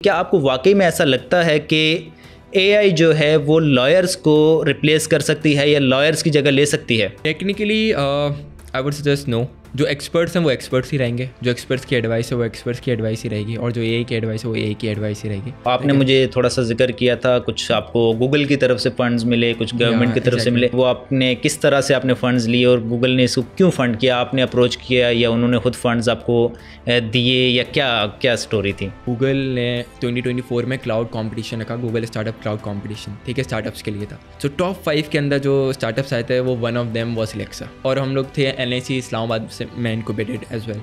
क्या आपको वाकई में ऐसा लगता है कि एआई जो है वो लॉयर्स को रिप्लेस कर सकती है या लॉयर्स की जगह ले सकती है? Technically I would suggest no. जो एक्सपर्ट्स हैं वो एक्सपर्ट्स ही रहेंगे, जो एक्सपर्ट्स की एडवाइस है वो एक्सपर्ट्स की एडवाइस ही रहेगी, और जो एआई की एडवाइस है वो एआई की एडवाइस ही रहेगी। आपने मुझे थोड़ा सा जिक्र किया था, कुछ आपको गूगल की तरफ से फंड्स मिले, कुछ गवर्नमेंट की तरफ से मिले, वो आपने किस तरह से आपने फंड्स लिए और गूगल ने इसको क्यों फंड किया? आपने अप्रोच किया या उन्होंने खुद फंड्स आपको दिए, या क्या स्टोरी थी? गूगल ने 2024 में क्लाउड कंपटीशन रखा, गूगल स्टार्टअप क्लाउड कंपटीशन, ठीक है, स्टार्टअप्स के लिए था। सो टॉप 5 के अंदर जो स्टार्टअप्स आए थे वो वन ऑफ देम वाज लेक्सा, और हम लोग थे एनआईसी इस्लामाबाद से मैं इनक्यूबेटेड एज वेल,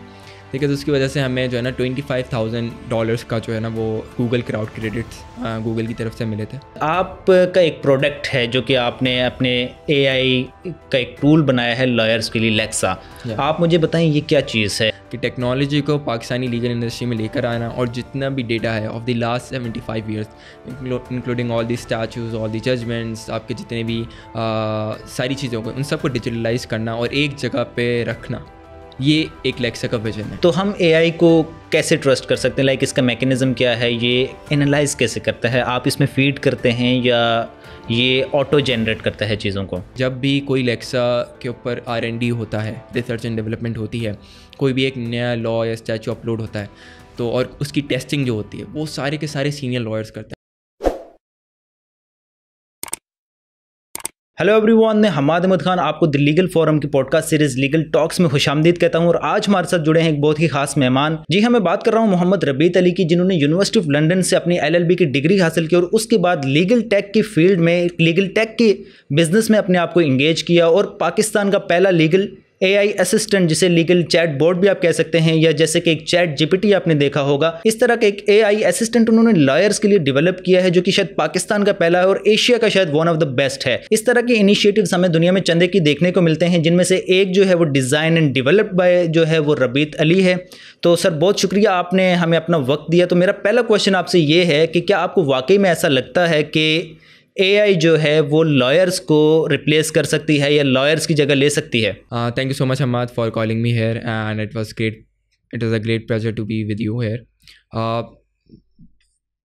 ठीक है। तो उसकी वजह से हमें जो है ना $25,000 का जो है ना वो गूगल क्राउड क्रेडिट्स गूगल की तरफ से मिले थे। आपका एक प्रोडक्ट है जो कि आपने अपने एआई का एक टूल बनाया है लॉयर्स के लिए, लेक्सा। आप मुझे बताएं ये क्या चीज़ है? कि टेक्नोलॉजी को पाकिस्तानी लीगल इंडस्ट्री में लेकर आना, और जितना भी डेटा है of the last 75 years, including all the statutes, all the judgments, आपके जितने भी सारी चीज़ों को, उन सबको डिजिटलाइज करना और एक जगह पे रखना, ये एक लेक्सा का विजन है। तो हम एआई को कैसे ट्रस्ट कर सकते हैं? लाइक इसका मैकेनिज्म क्या है? ये एनालाइज कैसे करता है? आप इसमें फीड करते हैं या ये ऑटो जनरेट करता है चीज़ों को? जब भी कोई लेक्सा के ऊपर R&D होता है, रिसर्च एंड डेवलपमेंट होती है, कोई भी एक नया लॉ या स्टैचू अपलोड होता है, तो और उसकी टेस्टिंग जो होती है वो सारे के सारे सीनियर लॉयर्स करते हैं। हेलो एवरीवन, मैं हमाद अहमद खान आपको द लीगल फोरम की पॉडकास्ट सीरीज लीगल टॉक्स में खुशामदीद कहता हूं। और आज हमारे साथ जुड़े हैं एक बहुत ही खास मेहमान। जी हाँ, मैं बात कर रहा हूं मोहम्मद रबीत अली की, जिन्होंने यूनिवर्सिटी ऑफ लंदन से अपनी LLB की डिग्री हासिल की और उसके बाद लीगल टेक की फील्ड में, लीगल टेक के बिजनेस में अपने आप को इंगेज किया, और पाकिस्तान का पहला लीगल AI असिस्टेंट, जिसे लीगल चैट बोर्ड भी आप कह सकते हैं, या जैसे कि एक चैट GPT आपने देखा होगा, इस तरह का एक AI असिस्टेंट उन्होंने लॉयर्स के लिए डेवलप किया है, जो कि शायद पाकिस्तान का पहला है और एशिया का शायद वन ऑफ द बेस्ट है। इस तरह के इनिशिएटिव्स हमें दुनिया में चंदे की देखने को मिलते हैं, जिनमें से एक जो है वो डिज़ाइन एंड डेवलप्ड बाय जो है वो रबीत अली है। तो सर, बहुत शुक्रिया, आपने हमें अपना वक्त दिया। तो मेरा पहला क्वेश्चन आपसे ये है कि क्या आपको वाकई में ऐसा लगता है कि एआई जो है वो लॉयर्स को रिप्लेस कर सकती है या लॉयर्स की जगह ले सकती है? Thank you so much Hammad for calling me here, and it was a great pleasure to be with you here.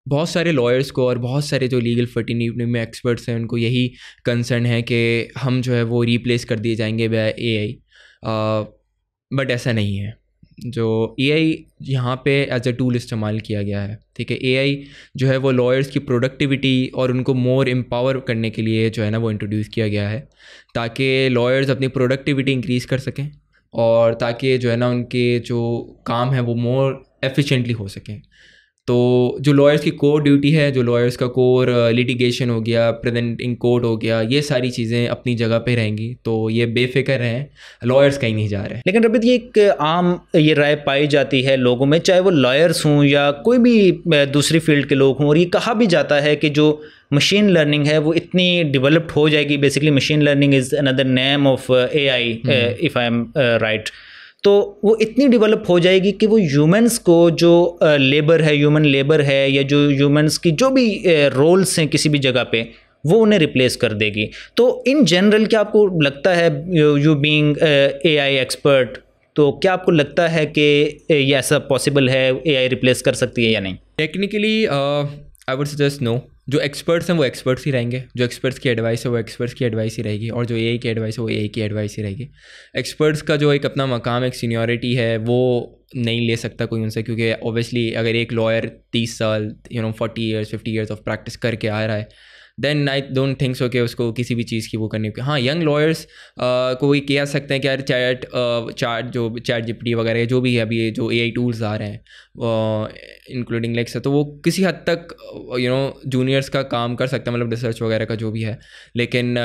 बहुत सारे लॉयर्स को और बहुत सारे जो लीगल फर्टिनिटी में एक्सपर्ट्स हैं, उनको यही कंसर्न है कि हम जो है वो रिप्लेस कर दिए जाएंगे बाय एआई, बट ऐसा नहीं है। जो एआई यहाँ पे एज अ टूल इस्तेमाल किया गया है, ठीक है। एआई जो है वो लॉयर्स की प्रोडक्टिविटी और उनको मोर एम्पावर करने के लिए जो है ना वो इंट्रोड्यूस किया गया है, ताकि लॉयर्स अपनी प्रोडक्टिविटी इंक्रीज़ कर सकें, और ताकि जो है ना उनके जो काम है वो मोर एफिशिएंटली हो सकें। तो जो लॉयर्स की कोर ड्यूटी है, जो लॉयर्स का कोर लिटिगेशन हो गया, प्रेजेंटिंग कोर्ट हो गया, ये सारी चीज़ें अपनी जगह पे रहेंगी। तो ये बेफिक्र हैं, लॉयर्स कहीं नहीं जा रहे हैं। लेकिन रबीत, ये एक आम ये राय पाई जाती है लोगों में, चाहे वो लॉयर्स हों या कोई भी दूसरी फील्ड के लोग हों, और ये कहा भी जाता है कि जो मशीन लर्निंग है वो इतनी डेवलप्ड हो जाएगी। Basically machine learning is another name of AI, if I am right. तो वो इतनी डेवलप हो जाएगी कि वो ह्यूमंस को जो लेबर है, ह्यूमन लेबर है, या जो ह्यूमंस की जो भी रोल्स हैं किसी भी जगह पे, वो उन्हें रिप्लेस कर देगी। तो इन जनरल क्या आपको लगता है, यू बीइंग AI एक्सपर्ट, तो क्या आपको लगता है कि ये ऐसा पॉसिबल है, AI रिप्लेस कर सकती है या नहीं? Technically I would suggest no. जो एक्सपर्ट्स हैं वो एक्सपर्ट्स ही रहेंगे, जो एक्सपर्ट्स की एडवाइस है वो एक्सपर्ट्स की एडवाइस ही रहेगी, और जो एआई की एडवाइस है वो एआई की एडवाइस ही रहेगी। एक्सपर्ट्स का जो एक अपना मकाम, एक सीनियरिटी है, वो नहीं ले सकता कोई उनसे, क्योंकि ओबियसली अगर एक लॉयर 30 साल 40 ईयर्स 50 ईयर्स ऑफ प्रैक्टिस करके आ रहा है, then I don't think so कि उसको किसी भी चीज़ की वो करनी होगी। हाँ, यंग लॉयर्स को ये कह सकते हैं कि यार चैट GPT वगैरह जो भी है अभी जो AI टूल्स आ रहे हैं, इंक्लूडिंग लेक्सा, तो वो किसी हद तक जूनियर्स का काम कर सकते हैं, मतलब रिसर्च वगैरह का जो भी है, लेकिन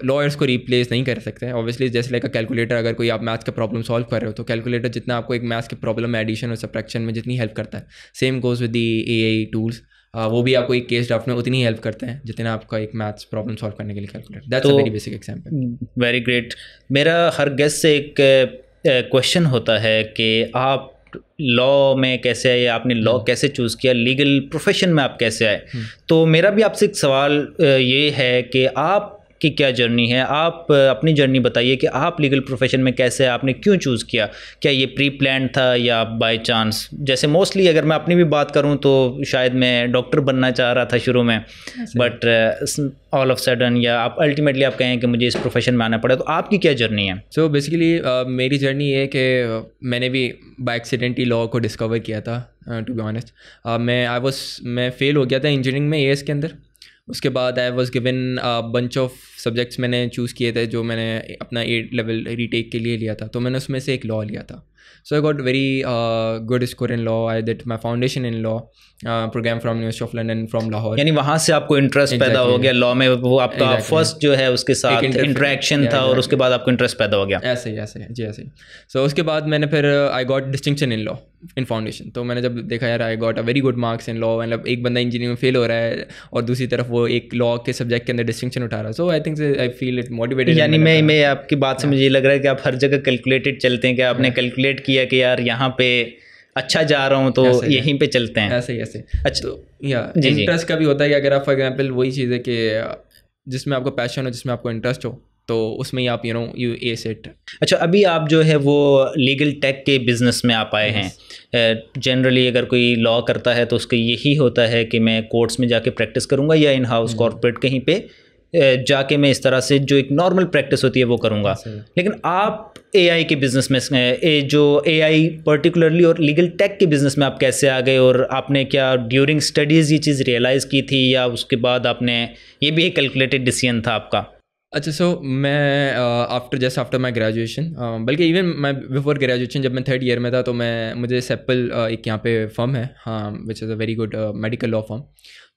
लॉयर्स को रिप्लेस नहीं कर सकते हैं। ऑब्वियसली जैसे लाइक कैलकुलेटर, अगर कोई आप मैथ्स का प्रॉब्लम सॉल्व कर रहे हो, तो कैलकुलेटर जितना आपको एक मैथ्स के प्रॉब्लम में एडिशन और सब्ट्रैक्शन में जितनी हेल्प करता है, same goes with the AI tools. वो भी आपको एक केस ड्राफ्ट में उतनी हेल्प करते हैं जितना आपका एक मैथ्स प्रॉब्लम सॉल्व करने के लिए calculator. That's a very basic example. Very great. मेरा हर गेस्ट से एक क्वेश्चन होता है कि आप लॉ में कैसे आए, आपने लॉ कैसे चूज़ किया, लीगल प्रोफेशन में आप कैसे आए। तो मेरा भी आपसे एक सवाल ये है कि आप की क्या जर्नी है, आप अपनी जर्नी बताइए कि आप लीगल प्रोफेशन में कैसे, आपने क्यों चूज़ किया, क्या ये प्री प्लान था या बाय चांस? जैसे मोस्टली अगर मैं अपनी भी बात करूं तो शायद मैं डॉक्टर बनना चाह रहा था शुरू में, बट ऑल ऑफ सडन या आप अल्टीमेटली आप कहें कि मुझे इस प्रोफेशन में आना पड़ा, तो आपकी क्या जर्नी है? सो बेसिकली मेरी जर्नी ये है कि मैंने भी बाय एक्सीडेंट ही लॉ को डिस्कवर किया था। टू बी ऑनेस्ट मैं फेल हो गया था इंजीनियरिंग में एएस के अंदर। उसके बाद I was given bunch of subjects मैंने चूज़ किए थे जो मैंने अपना 8 लेवल रीटेक के लिए लिया था, तो मैंने उसमें से एक लॉ लिया था। So I got very good score in law. I did my foundation in law program from University of London from Lahore. यानी वहाँ से आपको इंटरेस्ट पैदा हो गया लॉ में, वो आपका फर्स्ट जो है उसके साथ इंटरेक्शन था और उसके बाद आपको इंटरेस्ट पैदा हो गया। ऐसे ही जी ऐसे ही। सो उसके बाद मैंने फिर I got distinction in law in foundation. तो मैंने जब देखा यार I got a very good marks in law, मतलब एक बंदा इंजीनियरिंग में फेल हो रहा है और दूसरी तरफ वो एक लॉ के सब्जेक्ट के अंदर डिस्टिंक्शन उठा रहा है। So I think I feel it motivated. यानी मैं आपकी बात से मुझे ये लग रहा है कि आप हर जगह कैलकुलेटेड चलते हैं, कि आपने कैलकुलेट किया कि यार यहाँ पे अच्छा जा रहा हूँ तो यहीं पे चलते हैं। ऐसे ही ऐसे। अच्छा तो या इंटरेस्ट का भी होता है कि अगर आप फॉर एग्जाम्पल वही चीज़ है कि जिसमें आपको पैशन हो, जिसमें आपको इंटरेस्ट हो, तो उसमें ही आप यू एस इट। अच्छा, अभी आप जो है वो लीगल टेक के बिज़नेस में आप आए हैं। जनरली अगर कोई लॉ करता है तो उसका यही होता है कि मैं कोर्ट्स में जाके प्रैक्टिस करूँगा या इन हाउस कॉर्पोरेट कहीं पे जाके मैं इस तरह से जो एक नॉर्मल प्रैक्टिस होती है वो करूँगा। लेकिन आप एआई के बिज़नेस में, जो एआई पर्टिकुलरली और लीगल टेक के बिज़नेस में आप कैसे आ गए, और आपने क्या ड्यूरिंग स्टडीज़ ये चीज़ रियलाइज़ की थी या उसके बाद आपने, ये भी एक कैलकुलेटेड डिसीजन था आपका? अच्छा, सो मैं आफ्टर माई ग्रेजुएशन, बल्कि इवन मैं बिफोर ग्रेजुएशन जब मैं 3rd ईयर में था, तो मुझे सेप्पल एक यहाँ पे फर्म है, हाँ, which is a very good medical law firm.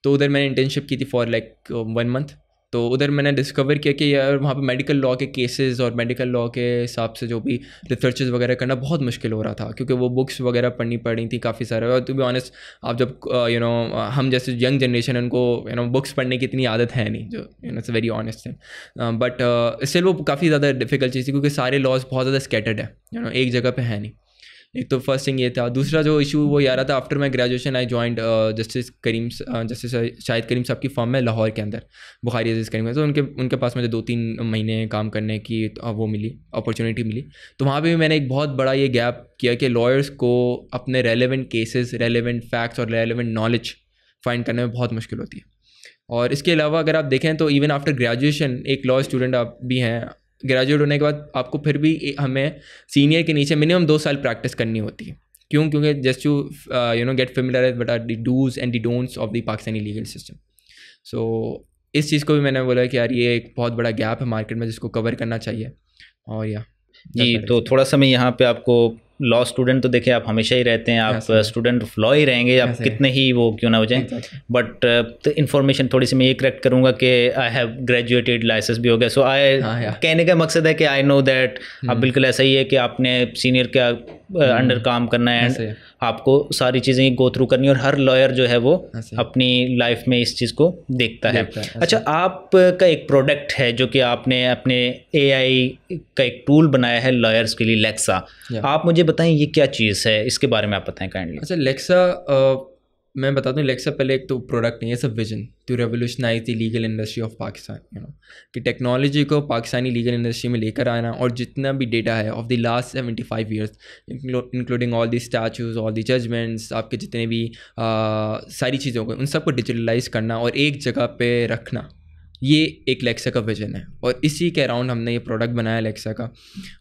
तो उधर मैंने इंटर्नशिप की थी फॉर लाइक 1 मंथ। तो उधर मैंने डिस्कवर किया कि यार वहाँ पे मेडिकल लॉ के केसेस और मेडिकल लॉ के हिसाब से जो भी रिसर्चेस वगैरह करना बहुत मुश्किल हो रहा था, क्योंकि वो बुक्स वगैरह पढ़नी पड़ी थी काफ़ी सारे। और टू बी ऑनेस्ट, आप जब हम जैसे यंग जनरेशन, उनको बुक्स पढ़ने की इतनी आदत है नहीं, जो it's very honest thing. But इससे वो काफ़ी ज़्यादा डिफिकल्ट चीज़ थी, क्योंकि सारे लॉज बहुत ज़्यादा स्कैटर्ड है, एक जगह पर है नहीं। एक तो फर्स्ट थिंग ये था। दूसरा जो इशू वो ये आ रहा था, after my graduation I joined Justice Shahid Karim sahab की फर्म है लाहौर के अंदर, बुखारी अजीज़ करीम है। तो उनके पास मुझे 2-3 महीने काम करने की वो मिली, अपॉर्चुनिटी मिली। तो वहाँ पे भी मैंने एक बहुत बड़ा ये गैप किया कि लॉयर्स को अपने रेलेवेंट केसेस, रेलेवेंट फैक्ट्स और रेलेवेंट नॉलेज फाइंड करने में बहुत मुश्किल होती है। और इसके अलावा अगर आप देखें तो इवन आफ्टर ग्रेजुएशन एक लॉ स्टूडेंट आप भी हैं, ग्रेजुएट होने के बाद आपको फिर भी हमें सीनियर के नीचे मिनिमम 2 साल प्रैक्टिस करनी होती है। क्यों? क्योंकि just to get familiar what are the dos and the don'ts of the Pakistani legal system. So इस चीज़ को भी मैंने बोला कि यार ये एक बहुत बड़ा गैप है मार्केट में, जिसको कवर करना चाहिए। और जी, तो थोड़ा सा मैं यहाँ पे आपको, लॉ स्टूडेंट तो देखिए आप हमेशा ही रहते हैं, आप स्टूडेंट ऑफ लॉ ही रहेंगे, आप कितने ही वो क्यों ना हो जाएं। बट इन्फॉर्मेशन थोड़ी सी मैं ये करेक्ट करूँगा कि आई हैव ग्रेजुएटेड, लाइसेंस भी हो गया। सो कहने का मकसद है कि आई नो दैट आप बिल्कुल ऐसा ही है कि आपने सीनियर के अंडर काम करना है एंड आपको सारी चीज़ें गो थ्रू करनी है, और हर लॉयर जो है वो अपनी लाइफ में इस चीज़ को देखता है। अच्छा, आपका एक प्रोडक्ट है जो कि आपने अपने एआई का एक टूल बनाया है लॉयर्स के लिए, लेक्सा। आप मुझे बताएं ये क्या चीज़ है, इसके बारे में आप बताएं काइंडली। अच्छा, लेक्सा मैं बता दूं, लेक्सा पहले एक तो प्रोडक्ट नहीं है, सब vision to revolutionise the legal industry of Pakistan. कि टेक्नोलॉजी को पाकिस्तानी लीगल इंडस्ट्री में लेकर आना, और जितना भी डेटा है of the last 75 years, including all the statutes, all the judgments, आपके जितने भी सारी चीज़ों को, उन सबको डिजिटलाइज करना और एक जगह पे रखना, ये एक लेक्सा का विजन है। और इसी के अराउंड हमने ये प्रोडक्ट बनाया लेक्सा का।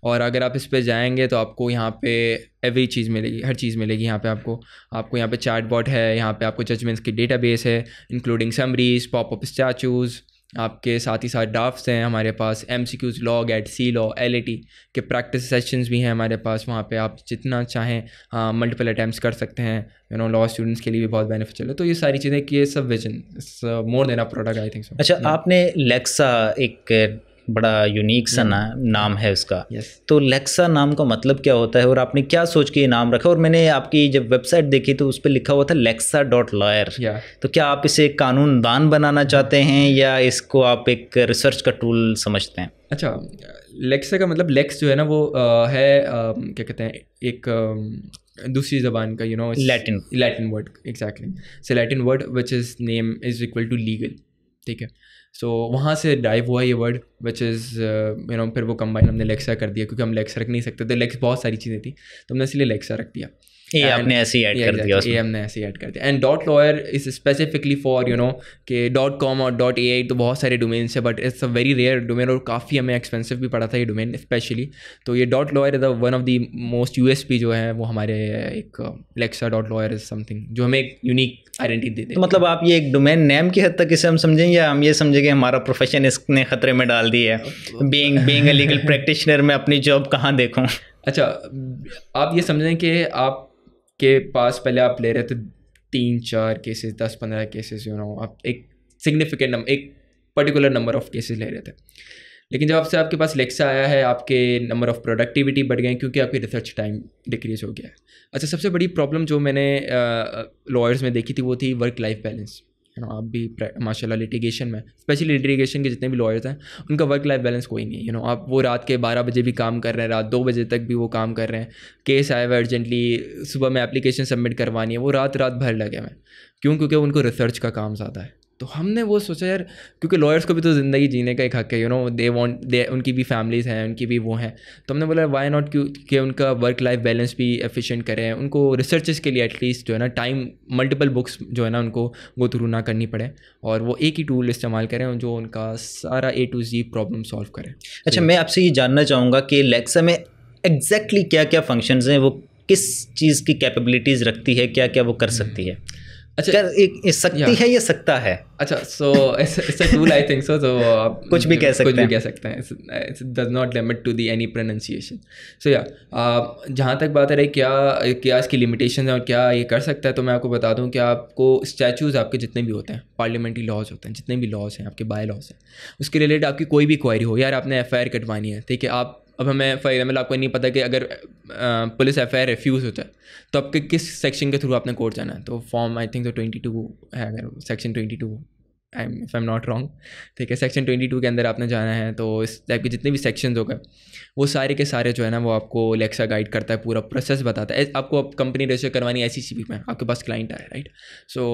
और अगर आप इस पे जाएंगे तो आपको यहाँ पे एवरी चीज़ मिलेगी, हर चीज़ मिलेगी यहाँ पे आपको यहाँ पे चैटबॉट है, यहाँ पे आपको जजमेंट्स की डेटाबेस है, इंक्लूडिंग समरीज, पॉपअप स्टैचूज, आपके साथ ही साथ ड्राफ्ट्स हैं हमारे पास, MCQs, लॉग एट सी लॉ, LAT के प्रैक्टिस सेशंस भी हैं हमारे पास। वहाँ पे आप जितना चाहें मल्टीपल अटैम्प्ट्स कर सकते हैं। लॉ स्टूडेंट्स के लिए भी बहुत बेनिफिशियल है। तो ये सारी चीज़ें कि ये सब vision more than a product, I think सो। अच्छा, आपने लेक्सा, एक बड़ा यूनिक सा नाम है उसका। तो लेक्सा नाम का मतलब क्या होता है और आपने क्या सोच के ये नाम रखा? और मैंने आपकी जब वेबसाइट देखी तो उस पर लिखा हुआ था lexa.lawyer। तो क्या आप इसे कानूनदान बनाना चाहते हैं या इसको आप एक रिसर्च का टूल समझते हैं? अच्छा, लेक्सा का मतलब, लेक्स जो है ना वो है क्या कहते हैं, एक दूसरी ज़बान का Latin word, exactly. So Latin word which is name is equal to legal. ठीक है। सो वहाँ से ड्राइव हुआ ये वर्ड विच इज़ फिर वो कंबाइन हमने लेक्सा कर दिया, क्योंकि हम लेक्सा रख नहीं सकते थे, लेक्स बहुत सारी चीज़ें थी तो हमने इसलिए लेक्सा रख दिया। ये आपने ऐसे ही ऐड कर दिया उसमें। ये हमने ऐसे ही ऐड कर दिया। And dot lawyer is specifically for कि .com और .ai तो बहुत सारे डोमेन्स है, but it's a very rare domain और काफ़ी हमें एक्सपेंसिव भी पड़ा था ये डोमेन स्पेशली। तो ये dot lawyer is one of the most USP जो है वो हमारे एक लेक्सा डॉट लॉयर इज समथिंग जो हमें एक यूनिक आइडेंटिटी देते हैं। तो मतलब आप ये एक डोमेन नेम की हद तक इसे हम समझेंगे, या हम ये समझें कि हमारा प्रोफेशन इसने खतरे में डाल दी है? बीइंग अ लीगल प्रैक्टिशनर मैं अपनी जॉब कहाँ देखूँ? अच्छा, आप ये समझें कि आप के पास पहले आप ले रहे थे 3-4 केसेस, 10-15 केसेस, आप एक सिग्निफिकेंट एक पर्टिकुलर नंबर ऑफ केसेस ले रहे थे। लेकिन जब से आपके पास लेक्सा आया है, आपके नंबर ऑफ प्रोडक्टिविटी बढ़ गए क्योंकि आपकी रिसर्च टाइम डिक्रीज हो गया है। अच्छा, सबसे बड़ी प्रॉब्लम जो मैंने लॉयर्स में देखी थी वो थी वर्क लाइफ बैलेंस। आप भी माशाल्लाह लिटिगेशन में, स्पेशली लिटिगेशन के जितने भी लॉयर्स हैं उनका वर्क लाइफ बैलेंस कोई नहीं है। आप वो रात के 12 बजे भी काम कर रहे हैं, रात 2 बजे तक भी वो काम कर रहे हैं, केस आया हुआ अर्जेंटली, सुबह में एप्लीकेशन सबमिट करवानी है, वो रात भर लगे हुए हैं। क्यों? क्योंकि उनको रिसर्च का काम ज़्यादा है। तो हमने वो सोचा यार, क्योंकि लॉयर्स को भी तो ज़िंदगी जीने का एक हक है, दे उनकी भी फैमिलीज़ हैं, उनकी भी वो हैं। तो हमने बोला वाई नॉट कि उनका वर्क लाइफ बैलेंस भी एफिशिएंट करें, उनको रिसर्चेस के लिए एटलीस्ट जो है ना टाइम मल्टीपल बुक्स जो है ना उनको गो थ्रू ना करनी पड़े, और वो एक ही टूल इस्तेमाल करें जो उनका सारा A to Z problem solve करें। अच्छा, मैं आपसे ये जानना चाहूँगा कि लेक्सा में एग्जैक्टली क्या क्या फंक्शंस हैं, वो किस चीज़ की कैपेबिलिटीज़ रखती है, क्या क्या वो कर सकती है? अच्छा, एक सकती है या सकता है? अच्छा, so it's a tool I think so. तो आप कुछ भी कह सकते हैं, it's does not limit to the any pronunciation. So या जहाँ तक बात है क्या इसकी लिमिटेशन है और क्या ये कर सकता है, तो मैं आपको बता दूँ कि आपको स्टैचूज़ आपके जितने भी होते हैं, पार्लियामेंट्री लॉज होते हैं, जितने भी लॉज हैं आपके बाय लॉज हैं, उसके रिलेटेड आपकी कोई भी क्वायरी हो, यार आपने FIR कटवानी है, ठीक है, आप अब हमें फॉर एग्जाम्पल आपको नहीं पता कि अगर पुलिस FIR रिफ्यूज़ होता है तो आपके किस सेक्शन के थ्रू आपने कोर्ट जाना है। तो फॉर्म आई थिंक तो 22 है, अगर section 22 if I am not wrong, ठीक है, सेक्शन 22 के अंदर आपने जाना है। तो इस टाइप के जितने भी सेक्शन हो गए वो सारे के सारे जो है ना वो आपको लेक्सा गाइड करता है, पूरा प्रोसेस बताता है। आपको अब कंपनी रजिस्टर करवानी है SECB में, आपके पास क्लाइंट आया, राइट, सो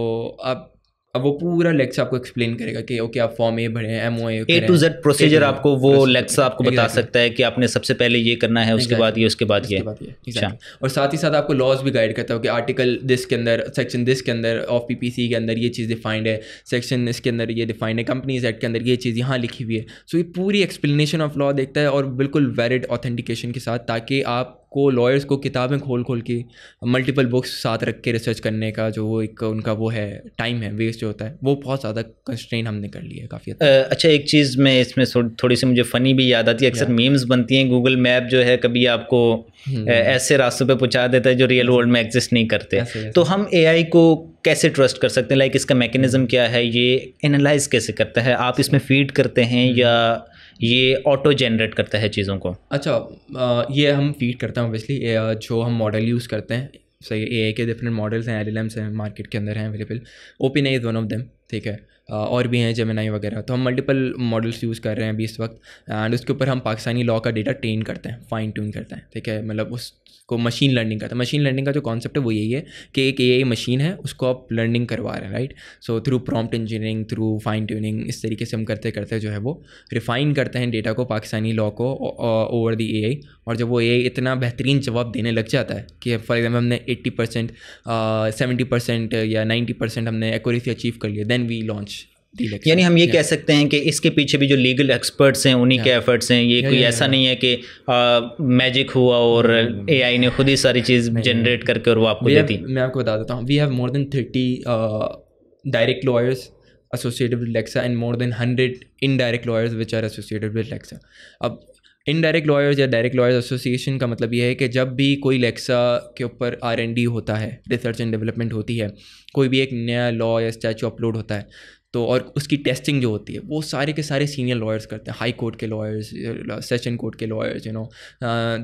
अब वो पूरा लेक्सा आपको एक्सप्लेन करेगा कि ओके आप फॉर्म A भरें, MOA A to Z procedure आपको वो लेक्सा आपको बता सकता है कि आपने सबसे पहले ये करना है, उसके बाद ये, उसके बाद ये। अच्छा, और साथ ही साथ आपको लॉज भी गाइड करता है कि आर्टिकल दिस के अंदर, सेक्शन दिस के अंदर ऑफ PPC के अंदर ये चीज़ डिफाइंड है, सेक्शन इसके अंदर ये डिफाइंड है, कंपनीज एक्ट के अंदर ये चीज़ यहाँ लिखी हुई है। सो ये पूरी एक्सप्लेनेशन ऑफ लॉ देखता है और बिल्कुल वैलिड ऑथेंटिकेशन के साथ, ताकि आप को लॉयर्स को किताबें खोल के मल्टीपल बुक्स साथ रख के रिसर्च करने का जो एक उनका वो है टाइम है वेस्ट जो होता है, वो बहुत ज़्यादा कंस्ट्रेन हमने कर लिया है काफ़ी। अच्छा, एक चीज़ में इसमें थोड़ी सी मुझे फ़नी भी याद आती है, अक्सर मीम्स बनती हैं, गूगल मैप जो है कभी आपको ऐसे रास्तों पे पहुंचा देता है जो रियल वर्ल्ड में एग्जिस्ट नहीं करते। तो हम AI को कैसे ट्रस्ट कर सकते हैं? लाइक इसका मैकेनिज्म क्या है, ये एनालाइज कैसे करता है? आप इसमें फीड करते हैं या ये ऑटो जनरेट करता है चीज़ों को? अच्छा, ये हम फीड करते हैं ऑब्वियसली, जो हम मॉडल यूज़ करते हैं, सही AI के डिफरेंट मॉडल्स हैं, LLMs हैं, मार्केट के अंदर हैं available, OpenAI is one of them, ठीक है, और भी हैं जेमिनी वगैरह। तो हम मल्टीपल मॉडल्स यूज़ कर रहे हैं अभी इस वक्त, एंड उसके ऊपर हम पाकिस्तानी लॉ का डेटा ट्रेन करते हैं, फाइन ट्यून करते हैं, ठीक है, मतलब उसको मशीन लर्निंग करते हैं। मशीन लर्निंग का जो कॉन्सेप्ट है वो यही है कि एक AI मशीन है, उसको आप लर्निंग करवा रहे हैं, right. So through prompt engineering, through fine tuning, इस तरीके से हम करते करते जो है वो रिफ़ाइन करते हैं डेटा को, पाकिस्तानी लॉ को ओवर दी AI। और जब वो AI इतना बेहतरीन जवाब देने लग जाता है कि फॉर एग्जाम्पल हमने 80%, 70% या 90% हमने एक्यूरेसी अचीव कर लिया, देन वी लॉन्च। यानी हम ये कह सकते हैं कि इसके पीछे भी जो लीगल एक्सपर्ट्स हैं उन्हीं के एफर्ट्स हैं, ये कोई ऐसा नहीं है कि मैजिक हुआ और AI ने खुद ही सारी चीज़ जनरेट करके और वो आपको देती। मैं आपको बता देता हूँ, we have more than 30 direct lawyers associated with Lexa and more than 100 indirect lawyers which are associated with Lexa। अब इनडायरेक्ट लॉयर्स या डायरेक्ट लॉयर्स एसोसिएशन का मतलब ये है कि जब भी कोई लेक्सा के ऊपर R&D होता है, रिसर्च एंड डेवलपमेंट होती है, कोई भी एक नया लॉ या स्टैचू अपलोड होता है, तो और उसकी टेस्टिंग जो होती है वो सारे के सारे सीनियर लॉयर्स करते हैं, हाई कोर्ट के लॉयर्स, सेशन कोर्ट के लॉयर्स,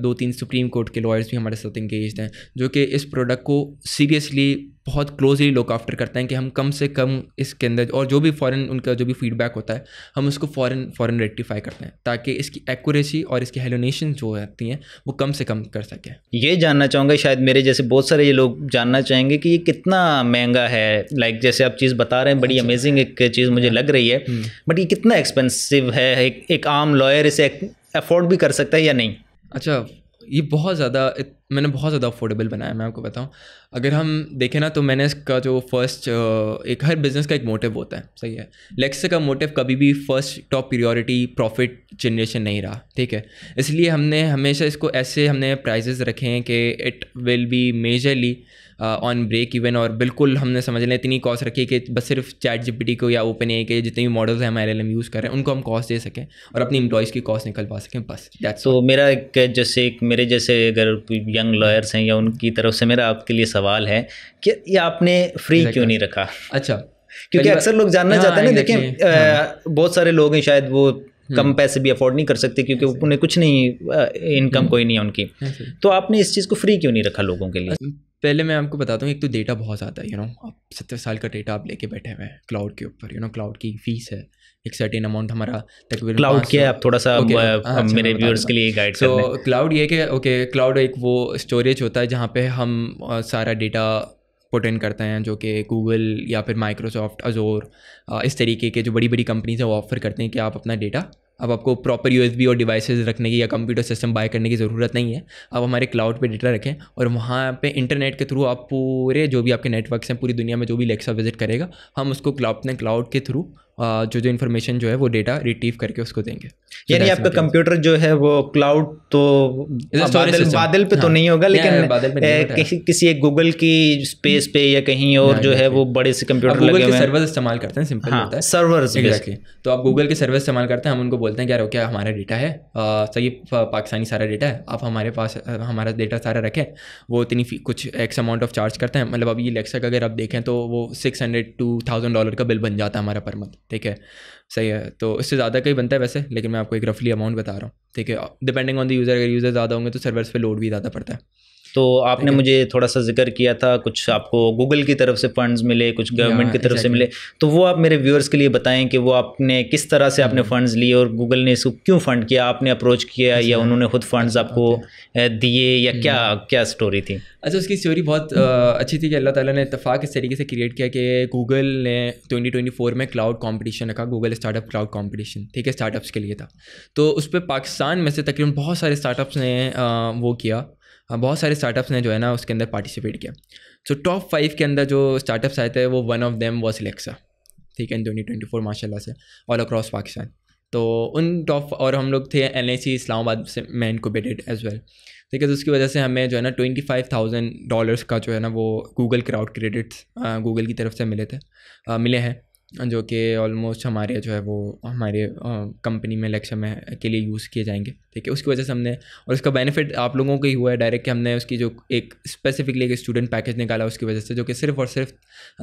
2-3 सुप्रीम कोर्ट के लॉयर्स भी हमारे साथ इंगेज्ड हैं, जो कि इस प्रोडक्ट को सीरियसली बहुत क्लोजली लुक आफ्टर करते हैं कि हम कम से कम इसके अंदर, और जो भी फ़ॉरेन उनका जो भी फीडबैक होता है हम उसको फ़ॉरेन रेक्टिफाई करते हैं ताकि इसकी एक्यूरेसी और इसकी हेलोनेशन जो आती हैं वो कम से कम कर सकें। ये जानना चाहूँगा, शायद मेरे जैसे बहुत सारे ये लोग जानना चाहेंगे कि ये कितना महंगा है। लाइक जैसे आप चीज़ बता रहे हैं, बड़ी अमेजिंग एक चीज़ मुझे लग रही है, बट ये कितना एक्सपेंसिव है? एक आम लॉयर इसे अफोर्ड भी कर सकता है या नहीं? अच्छा, ये बहुत ज़्यादा, मैंने बहुत ज़्यादा अफोर्डेबल बनाया। मैं आपको बताऊं, अगर हम देखें ना तो मैंने इसका जो फर्स्ट एक हर बिज़नेस का एक मोटिव होता है, सही है। लेक्सा का मोटिव कभी भी first top priority profit generation नहीं रहा, ठीक है। इसलिए हमने हमेशा इसको ऐसे हमने प्राइजेस रखे हैं कि it will be majorly on break even, और बिल्कुल हमने समझ लें इतनी कॉस्ट रखी है कि बस सिर्फ चैट जीपीटी को या ओपन एआई के जितने भी मॉडल्स हैं हम एलएलएम यूज़ कर रहे हैं उनको हम कॉस्ट दे सकें और अपनी एम्प्लॉयज़ की कॉस्ट निकलवा सकें, बस। तो मेरा मेरे जैसे अगर यंग लॉयर्स हैं या उनकी तरफ से मेरा आपके लिए सवाल है कि ये आपने फ्री क्यों नहीं रखा? अच्छा, क्योंकि अक्सर लोग जानना चाहते हैं ना, देखिए बहुत सारे लोग हैं शायद वो कम पैसे भी अफोर्ड नहीं कर सकते क्योंकि उन्हें कुछ नहीं, इनकम कोई नहीं है उनकी। तो आपने इस चीज़ को फ्री क्यों नहीं रखा लोगों के लिए? पहले मैं आपको बताता हूँ, एक तो डेटा बहुत ज़्यादा है, आप 70 साल का डेटा आप लेके बैठे हुए हैं क्लाउड के ऊपर। क्लाउड की फीस है एक सर्टेन अमाउंट, हमारा तकरीबन क्लाउड क्या है, आप थोड़ा सा मेरे व्यूअर्स के लिए गाइड कर दें। तो क्लाउड ये कि क्लाउड एक वो स्टोरेज होता है जहाँ पे हम सारा डेटा पुट इन करते हैं, जो कि गूगल या फिर माइक्रोसॉफ्ट, अजोर, इस तरीके के जो बड़ी बड़ी कंपनीज हैं वो ऑफर करते हैं कि आप अपना डेटा, अब आपको प्रॉपर यूएसबी और डिवाइसेस रखने की या कंप्यूटर सिस्टम बाय करने की ज़रूरत नहीं है। आप हमारे क्लाउड पे डेटा रखें और वहाँ पे इंटरनेट के थ्रू आप पूरे जो भी आपके नेटवर्क्स हैं पूरी दुनिया में जो भी लेक्सा विजिट करेगा, हम उसको अपने क्लाउड के थ्रू जो इन्फॉर्मेशन जो है वो डेटा रिट्रीव करके उसको देंगे। यानी आपका कंप्यूटर जो है वो क्लाउड तो बादल पे तो नहीं होगा, लेकिन किसी एक गूगल की स्पेस पे या कहीं और जो है वो बड़े से कंप्यूटर लगे हुए हैं, सर्वर्स इस्तेमाल करते हैं, सिंपल होता है सर्वर्स। एग्जैक्टली, तो आप गूगल के सर्वर्स इस्तेमाल करते हैं, हम उनको बोलते हैं कि यार क्या हमारा डेटा है सही पाकिस्तानी सारा डेटा है, आप हमारे पास हमारा डेटा सारा रखें। वो इतनी कुछ एक्स अमाउंट ऑफ चार्ज करते हैं, मतलब अभी ये लेक्सा का अगर आप देखें तो वो $600 to $1,000 का बिल बन जाता है हमारा पर मंथ, ठीक है, सही है। तो इससे ज़्यादा का ही बनता है वैसे, लेकिन मैं आपको एक रफली अमाउंट बता रहा हूँ, ठीक है। डिपेंडिंग ऑन द यूज़र, अगर यूज़र ज़्यादा होंगे तो सर्वर्स पे लोड भी ज़्यादा पड़ता है। तो आपने मुझे थोड़ा सा जिक्र किया था कुछ आपको गूगल की तरफ से फंड्स मिले, कुछ गवर्नमेंट की तरफ से मिले, तो वो आप मेरे व्यूअर्स के लिए बताएं कि वो आपने किस तरह से आपने फंड्स लिए और गूगल ने इसको क्यों फंड किया, आपने अप्रोच किया या उन्होंने खुद फंड्स आपको दिए, या क्या स्टोरी थी? अच्छा, उसकी स्टोरी बहुत अच्छी थी कि अल्लाह ताला ने इत्तेफाक इस तरीके से क्रिएट किया कि गूगल ने 2024 में क्लाउड कंपटीशन रखा, गूगल स्टार्टअप क्लाउड कंपटीशन, ठीक है, स्टार्टअप्स के लिए था। तो उस पर पाकिस्तान में से तकरीबन बहुत सारे स्टार्टअप्स ने वो किया, बहुत सारे स्टार्टअप्स ने जो है ना उसके अंदर पार्टिसिपेट किया। सो टॉप 5 के अंदर जो स्टार्टअप्स आए थे वो वन ऑफ देम वाज लेक्सा, ठीक है, इन 2024 माशाल्लाह से ऑल अक्रॉस पाकिस्तान। तो उन टॉप, और हम लोग थे एनआईसी इस्लामाबाद से मैं इनक्यूबेटेड एज वेल, ठीक है। तो उसकी वजह से हमें जो है ना $25,000 का जो है ना वो गूगल क्राउड क्रेडिट्स गूगल की तरफ से मिले हैं, जो कि ऑलमोस्ट हमारे जो है वो हमारे कंपनी में लेक्सा में के लिए यूज़ किए जाएंगे, ठीक है। उसकी वजह से हमने, और उसका बेनिफिट आप लोगों को ही हुआ है डायरेक्ट, कि हमने उसकी जो एक स्पेसिफिकली एक स्टूडेंट पैकेज निकाला उसकी वजह से, जो कि सिर्फ और सिर्फ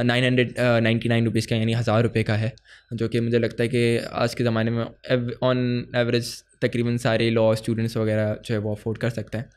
999 रुपीज़ का, यानी 1000 रुपये का है, जो कि मुझे लगता है कि आज के ज़माने में ऑन एवरेज तकरीबन सारे लॉ स्टूडेंट्स वगैरह जो है वो अफोर्ड कर सकते हैं।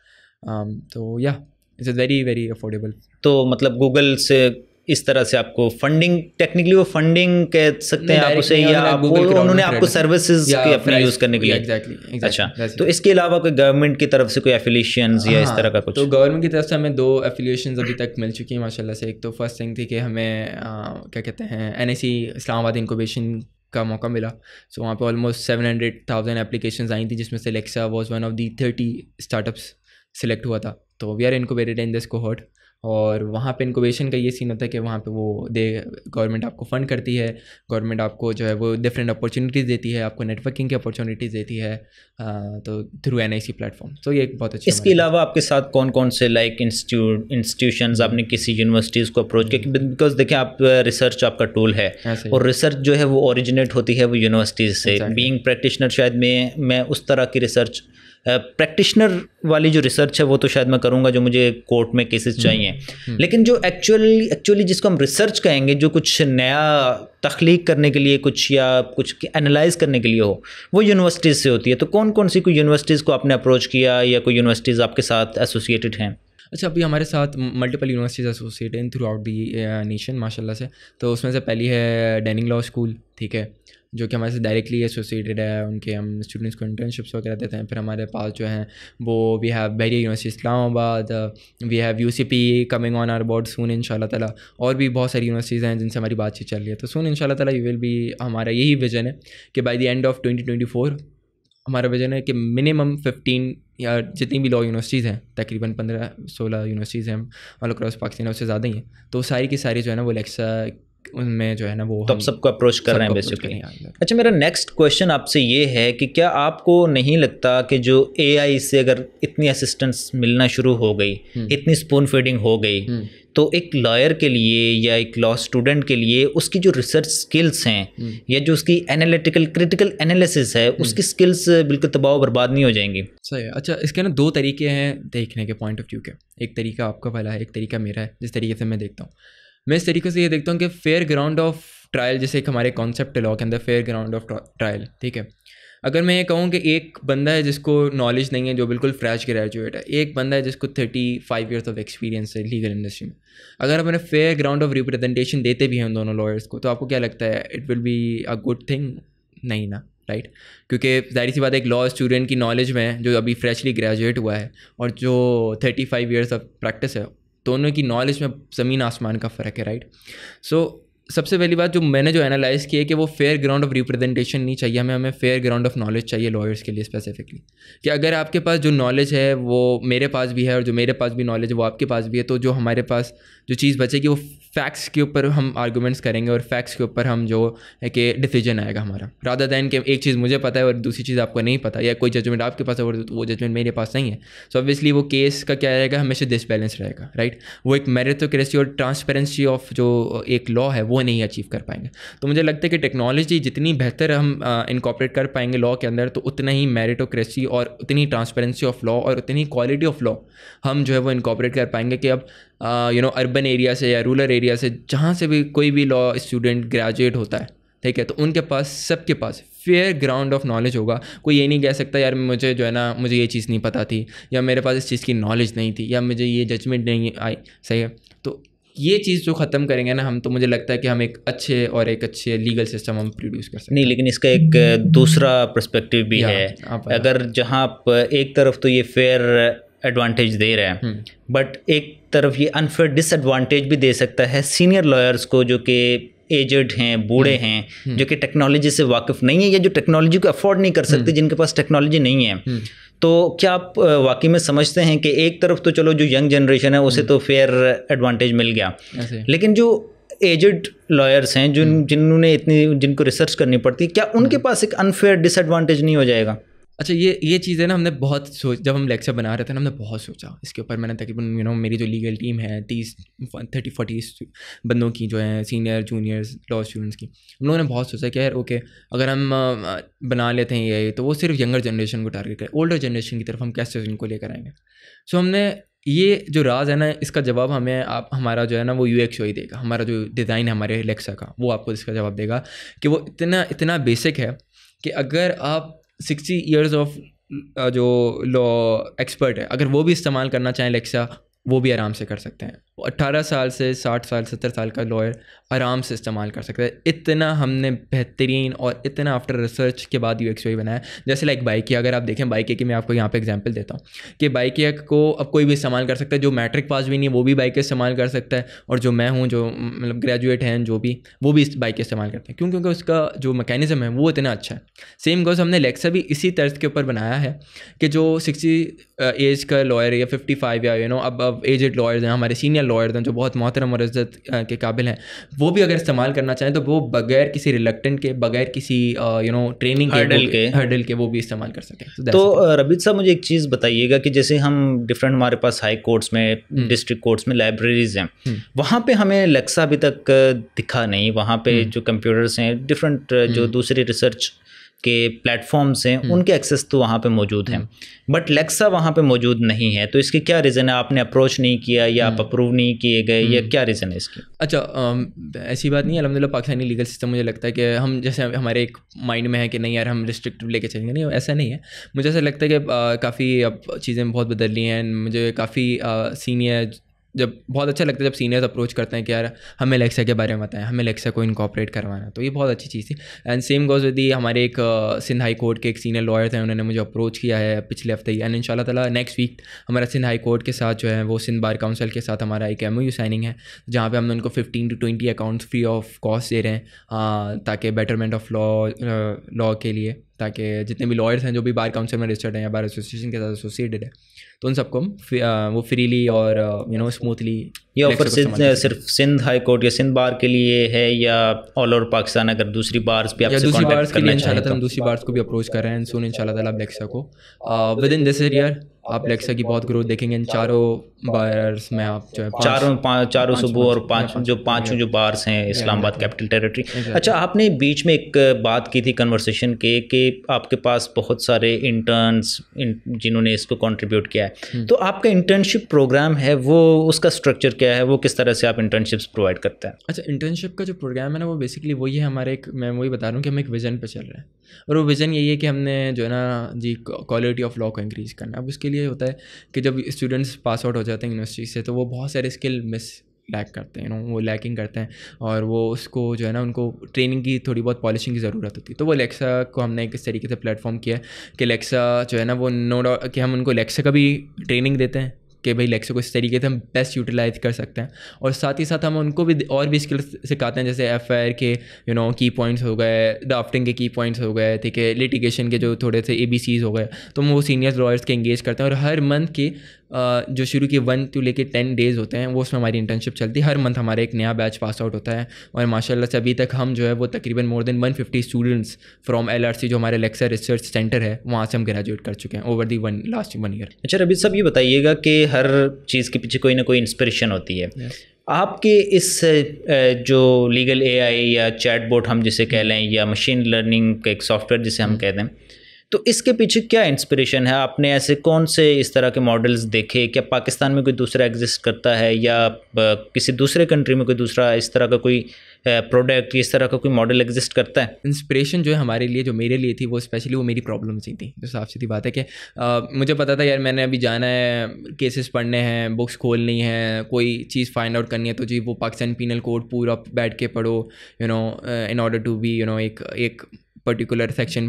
तो या इट्स वेरी वेरी अफोर्डेबल। तो मतलब गूगल से इस तरह से आपको फंडिंग, टेक्निकली वो फंडिंग कह सकते हैं आप उसे, या उन्होंने आपको सर्विसेज के अपने यूज़ करने के लिए? एग्जैक्टली। अच्छा, तो इसके अलावा कोई गवर्नमेंट की तरफ से कोई एफिलिएशंस या इस तरह का कुछ? तो गवर्नमेंट की तरफ से हमें 2 एफिलिएशंस अभी तक मिल चुकी हैं माशाल्लाह से। एक तो फर्स्ट थिंग थी कि हमें क्या कहते हैं एनआईसी इस्लामाबाद इनक्यूबेशन का मौका मिला। सो वहाँ पे ऑलमोस्ट 700,000 एप्लीकेशंस आई थी, जिसमें से Lexa was one of the 30 startups select हुआ था। तो we are incubated in this cohort, और वहाँ पे इनक्यूबेशन का ये सीन होता है कि वहाँ पे वो गवर्नमेंट आपको फ़ंड करती है, गवर्नमेंट आपको जो है वो डिफरेंट अपॉर्चुनिटीज़ देती है, आपको नेटवर्किंग की अपॉर्चुनिटीज़ देती है, तो थ्रू एनआईसी प्लेटफॉर्म। तो ये एक बहुत अच्छा। इसके अलावा आपके साथ कौन कौन से लाइक इंस्टीट्यूशंस, आपने किसी यूनिवर्सिटीज़ को अप्रोच किया? बिकॉज देखिए आप रिसर्च आपका टूल है, और रिसर्च जो है वो ओरिजिनेट होती है वो यूनिवर्सिटीज़ से। बीइंग प्रैक्टिशनर शायद मैं उस तरह की रिसर्च, प्रैक्टिशनर वाली जो रिसर्च है वो तो शायद मैं करूँगा जो मुझे कोर्ट में केसेस चाहिए, लेकिन जो एक्चुअली जिसको हम रिसर्च कहेंगे, जो कुछ नया तख्लीक करने के लिए कुछ या कुछ एनालाइज करने के लिए हो, वो यूनिवर्सिटीज़ से होती है। तो कौन कौन सी कोई यूनिवर्सिटीज़ को आपने अप्रोच किया, या कोई यूनिवर्सिटीज़ आपके साथ एसोसिएटेड हैं? अच्छा, अभी हमारे साथ मल्टीपल यूनिवर्सिटीज़ एसोसिएट हैं थ्रू आउट दी नेशन माशाल्लाह से। तो उसमें से पहली है डैनिंग लॉ स्कूल, ठीक है, जो कि हमारे से डायरेक्टली एसोसिएटेड है, उनके हम स्टूडेंट्स को इंटर्नशिप्स वगैरह देते हैं। फिर हमारे पास जो हैं वो we have Bahria University Islamabad, we have UCP coming on our board soon इंशाल्लाह ताला, और भी बहुत सारी यूनिवर्सिटीज़ हैं जिनसे हमारी बातचीत चल रही है। तो सून इंशाल्लाह ताला यू विल बी, हमारा यही विजन है कि बाय द एंड ऑफ 2024 हमारा विजन है कि मिनिमम 15 या जितनी भी लॉ यूनिवर्सिटीज़ हैं, तकरीबन 15-16 यूनिवर्सिटीज़ हैं ऑल अक्रॉस पाकिस्तान, उससे ज़्यादा ही हैं, तो सारी की सारी जो है ना वो लेक्सा उनमें जो है ना वो तो आप सबको अप्रोच कर रहे हैं बेसिकली। अच्छा, मेरा नेक्स्ट क्वेश्चन आपसे ये है कि क्या आपको नहीं लगता कि जो AI से अगर इतनी असिस्टेंस मिलना शुरू हो गई, इतनी स्पून फीडिंग हो गई, तो एक लॉयर के लिए या एक लॉ स्टूडेंट के लिए उसकी जो रिसर्च स्किल्स हैं या जो उसकी एनालिटिकल क्रिटिकल एनालिसिस है, उसकी स्किल्स बिल्कुल तबाह बर्बाद नहीं हो जाएंगी? सही है। अच्छा, इसके ना 2 तरीके हैं देखने के पॉइंट ऑफ व्यू के। एक तरीका आपका वाला है, एक तरीका मेरा है। जिस तरीके से मैं देखता हूँ, मैं इस तरीके से ये देखता हूँ कि फेयर ग्राउंड ऑफ ट्रायल, जैसे एक हमारे कॉन्सेप्ट है लॉ के अंदर, फेयर ग्राउंड ऑफ ट्रायल, ठीक है। अगर मैं ये कहूँ कि एक बंदा है जिसको नॉलेज नहीं है, जो बिल्कुल फ्रेश ग्रेजुएट है, एक बंदा है जिसको 35 ईयर्स ऑफ एक्सपीरियंस है लीगल इंडस्ट्री में, अगर अपने फेयर ग्राउंड ऑफ रिप्रेजेंटेशन देते भी हैं उन दोनों लॉयर्स को, तो आपको क्या लगता है it will be a good thing? नहीं ना, राइट? क्योंकि जाहिर सी बात है, एक लॉ स्टूडेंट की नॉलेज में जो अभी फ्रेशली ग्रेजुएट हुआ है और जो 35 ईयर्स ऑफ प्रैक्टिस है, दोनों की नॉलेज में ज़मीन आसमान का फ़र्क है, राइट? सो सबसे पहली बात जो मैंने जो एनालाइज़ की है कि वो फेयर ग्राउंड ऑफ रिप्रेजेंटेशन नहीं चाहिए हमें फेयर ग्राउंड ऑफ नॉलेज चाहिए लॉयर्स के लिए स्पेसिफिकली। कि अगर आपके पास जो नॉलेज है वो मेरे पास भी है और जो मेरे पास भी नॉलेज है वो आपके पास भी है, तो जो हमारे पास जो चीज़ बचेगी वो फैक्ट्स के ऊपर हम आर्गूमेंट्स करेंगे और फैक्ट्स के ऊपर हम जो है कि डिसीजन आएगा हमारा, रादर दैन कि एक चीज़ मुझे पता है और दूसरी चीज़ आपको नहीं पता, या कोई जजमेंट आपके पास है और वो जजमेंट मेरे पास नहीं है। सो ऑब्वियसली वो केस का क्या रहेगा, हमेशा डिसबैलेंस रहेगा, राइट? वो एक मेरिटोक्रेसी और ट्रांसपेरेंसी ऑफ जो एक लॉ है वो नहीं अचीव कर पाएंगे। तो मुझे लगता है कि टेक्नोलॉजी जितनी बेहतर हम इनकॉर्पोरेट कर पाएंगे लॉ के अंदर, तो उतना ही मेरिटोक्रेसी और उतनी ट्रांसपेरेंसी ऑफ लॉ और उतनी क्वालिटी ऑफ लॉ हम जो है वो इनकॉर्पोरेट कर पाएंगे। कि अब अर्बन एरिया से या रूरल एरिया से जहाँ से भी कोई भी लॉ स्टूडेंट ग्रेजुएट होता है, ठीक है, तो उनके पास सबके पास फेयर ग्राउंड ऑफ नॉलेज होगा। कोई ये नहीं कह सकता यार मुझे जो है ना मुझे ये चीज़ नहीं पता थी, या मेरे पास इस चीज़ की नॉलेज नहीं थी, या मुझे ये जजमेंट नहीं आई, सही है। तो ये चीज़ जो ख़त्म करेंगे ना हम, तो मुझे लगता है कि हम एक अच्छे लीगल सिस्टम हम प्रोड्यूस कर सकते हैं। नहीं, लेकिन इसका एक दूसरा पर्सपेक्टिव भी है। अगर जहाँ एक तरफ तो ये फेयर एडवांटेज दे रहा है, बट एक तरफ ये अनफेयर डिसएडवांटेज भी दे सकता है सीनियर लॉयर्स को, जो कि एजड हैं, बूढ़े हैं, जो कि टेक्नोलॉजी से वाकिफ़ नहीं है या जो टेक्नोलॉजी को अफोर्ड नहीं कर सकते, जिनके पास टेक्नोलॉजी नहीं है। तो क्या आप वाकई में समझते हैं कि एक तरफ तो चलो जो यंग जनरेशन है उसे तो फेयर एडवांटेज मिल गया, लेकिन जो एजड लॉयर्स हैं जिन्होंने जिनको रिसर्च करनी पड़ती है, क्या उनके पास एक अनफेयर डिसएडवांटेज नहीं हो जाएगा? अच्छा, ये चीज़ें ना हमने बहुत जब हम लेक्चर बना रहे थे ना, हमने बहुत सोचा इसके ऊपर। मैंने तकरीबन मेरी जो लीगल टीम है 30-40 बंदों की जो है, सीनियर जूनियर्स लॉ स्टूडेंट्स की, हम लोगों ने बहुत सोचा कि यार ओके, अगर हम बना लेते हैं ये, तो वो सिर्फ यंगर जनरेशन को टारगेट करें, ओल्डर जनरेशन की तरफ हम कैसे इनको लेकर आएंगे। सो हमने ये जो राज है ना, इसका जवाब हमें हमारा जो है ना वो UX ही देगा। हमारा जो डिज़ाइन है हमारे लेक्चर का, वो आपको इसका जवाब देगा कि वो इतना बेसिक है कि अगर आप 60 ईयर्स ऑफ जो लॉ एक्सपर्ट है, अगर वो भी इस्तेमाल करना चाहें लेक्सा, वो भी आराम से कर सकते हैं। 18 साल से 60 साल 70 साल का लॉयर आराम से इस्तेमाल कर सकता है। इतना हमने बेहतरीन और इतना आफ्टर रिसर्च के बाद UX बनाया। जैसे लाइक बाइकिया, अगर आप देखें बाइकिया की, मैं आपको यहाँ पे एग्जांपल देता हूँ कि बाइकिया को अब कोई भी इस्तेमाल कर सकता है। जो मैट्रिक पास भी नहीं है वो भी बाइक इस्तेमाल कर सकता है, और जो मैं हूँ जो मतलब ग्रेजुएट हैं जो भी, वो भी इस बाइक इस्तेमाल करते हैं। क्यों? क्योंकि उसका जो मैकेनिज़्म है वो इतना अच्छा है। सेम गोज़ हमने लेक्सा भी इसी तर्ज के ऊपर बनाया है कि जो 60 एज का लॉयर या 55 या अब एजेड लॉयर्स हैं, हमारे सीनियर लॉयर्स हैं जो बहुत मोहतरम और इज़्ज़त के काबिल हैं, वो भी अगर इस्तेमाल करना चाहें तो वो बगैर किसी रिलक्टेंट के, बगैर किसी ट्रेनिंग हर्डल के वो भी इस्तेमाल कर सकें। तो रबीत साहब, मुझे एक चीज़ बताइएगा कि जैसे हम डिफरेंट, हमारे पास हाई कोर्ट्स में, डिस्ट्रिक्ट कोर्ट्स में लाइब्रेरीज हैं, वहाँ पे हमें लेक्सा अभी तक दिखा नहीं। वहाँ पे जो कंप्यूटर्स हैं, डिफरेंट जो दूसरी रिसर्च के प्लेटफॉर्म्स हैं उनके एक्सेस तो वहाँ पे मौजूद हैं, बट लेक्सा वहाँ पे मौजूद नहीं है। तो इसकी क्या रीज़न है? आपने अप्रोच नहीं किया या आप अप्रूव नहीं किए गए, या क्या रीज़न है इसकी? अच्छा, ऐसी बात नहीं है। अल्हम्दुलिल्लाह पाकिस्तानी लीगल सिस्टम, मुझे लगता है कि हम जैसे हमारे एक माइंड में है कि नहीं यार हम रिस्ट्रिक्टिव लेके चलेंगे, नहीं ऐसा नहीं है। मुझे ऐसा लगता है कि काफ़ी अब चीज़ें बहुत बदल रही हैं। मुझे काफ़ी सीनियर, जब बहुत अच्छा लगता है जब सीनियर्स अप्रोच करते हैं कि यार हमें लेक्सा के बारे में बताएं, हमें लेक्सा को इनकॉर्पोरेट करवाना, तो ये बहुत अच्छी चीज़ थी। And same goes with the, हमारे एक सिंध हाई कोर्ट के एक सीनियर लॉयर थे, उन्होंने मुझे अप्रोच किया है पिछले हफ्ते ही। एंड इंशाल्लाह ताला नेक्स्ट वीक हमारा सिंध हाई कोर्ट के साथ जो है वो सिंध बार काउंसिल के साथ हमारा एक MOU साइनिंग है, जहाँ पे हमने उनको 15 to 20 accounts free of cost दे रहे हैं, ताकि बेटरमेंट ऑफ लॉ के लिए, ताकि जितने भी लॉयर्स हैं जो भी बार काउंसिल में रजिस्टर्ड हैं या बार एसोसिएशन के साथ एसोसिएटेड है, तो उन सबको हम वो फ्रीली और स्मूथली। ये ऑफर सिर्फ सिंध हाई कोर्ट या सिंध बार के लिए है या ऑल ओवर पाकिस्तान? अगर दूसरी बार्स भी आपसे दूसरी बार्स कांटेक्ट के लिए करना इंशाल्लाह चाहें हम दूसरी बार्स को भी अप्रोच कर रहे हैं। सुन इंशाल्लाह ताला आप लेक्सा को विद इन दिस ईयर आप लेक्सा की बहुत ग्रोथ देखेंगे। इन चारों बार्स में आप जो है चारों सुबह और पांचों जो बार्स हैं इस्लामाबाद कैपिटल टेरिटरी। अच्छा, आपने बीच में एक बात की थी कन्वर्सेशन के कि आपके पास बहुत सारे इंटर्न्स जिन्होंने इसको कंट्रीब्यूट किया है, तो आपका इंटर्नशिप प्रोग्राम है वो, उसका स्ट्रक्चर क्या है? वो किस तरह से आप इंटर्नशिप्स प्रोवाइड करते हैं? अच्छा, इंटर्नशिप का जो प्रोग्राम है ना वो बेसिकली वही है हमारे एक, मैं वही बता रहा हूँ कि हम एक विज़न पे चल रहे हैं, और वो विज़न यही है कि हमने जो है ना जी क्वालिटी ऑफ लॉ को इंक्रीज़ करना। अब उसके लिए होता है कि जब स्टूडेंट्स पास आउट हो जाते हैं यूनिवर्सिटी से, तो वो बहुत सारे स्किल लैक करते हैं, वो लैकिंग करते हैं, और वो उसको जो है ना उनको ट्रेनिंग की थोड़ी बहुत पॉलिशिंग की ज़रूरत होती है। तो वो लेक्सा को हमने एक इस तरीके से प्लेटफॉर्म किया है कि लेक्सा जो है ना वो नो डाउट कि हम उनको लेक्सा का भी ट्रेनिंग देते हैं कि भाई लेक्सा को इस तरीके से हम बेस्ट यूटिलाइज कर सकते हैं, और साथ ही साथ हम उनको भी और भी स्किल्स सिखाते हैं, जैसे FIR के की पॉइंट्स हो गए, ड्राफ्टिंग के की पॉइंट्स हो गए, ठीक है, लिटिगेशन के जो थोड़े से ABCs हो गए, तो हम वो सीनियर लॉयर्स के एंगेज करते हैं। और हर मंथ के जो शुरू के 1 to लेके 10 डेज़ होते हैं वो उसमें हमारी इंटर्नशिप चलती है। हर मंथ हमारा एक नया बैच पास आउट होता है, और माशाल्लाह से अभी तक हम जो है वो तकरीबन more than 150 students from LRC जो हमारे लेक्सा रिसर्च सेंटर है वहाँ से हम ग्रेजुएट कर चुके हैं ओवर दी लास्ट 1 ईयर। अच्छा रबीत साहब, ये बताइएगा कि हर चीज़ के पीछे कोई ना कोई इंस्पिरेशन होती है। आपके इस जो लीगल AI या चैटबॉट हम जिसे कह लें, या मशीन लर्निंग का एक सॉफ्टवेयर जिसे हम कहते हैं, तो इसके पीछे क्या इंस्पिरेशन है? आपने ऐसे कौन से इस तरह के मॉडल्स देखे? क्या पाकिस्तान में कोई दूसरा एग्जिस्ट करता है, या किसी दूसरे कंट्री में कोई दूसरा इस तरह का कोई प्रोडक्ट, इस तरह का कोई मॉडल एग्जिस्ट करता है? इंस्पिरेशन जो है हमारे लिए, जो मेरे लिए थी, वो स्पेशली वो मेरी प्रॉब्लम्स ही थी। जो साफ सीधी बात है कि मुझे पता था यार मैंने अभी जाना है, केसेस पढ़ने हैं, बुक्स खोलनी है, कोई चीज़ फाइंड आउट करनी है, तो जी वो पाकिस्तान पीनल कोड पूरा बैठ के पढ़ो, इन ऑर्डर टू बी एक पर्टिकुलर सेक्शन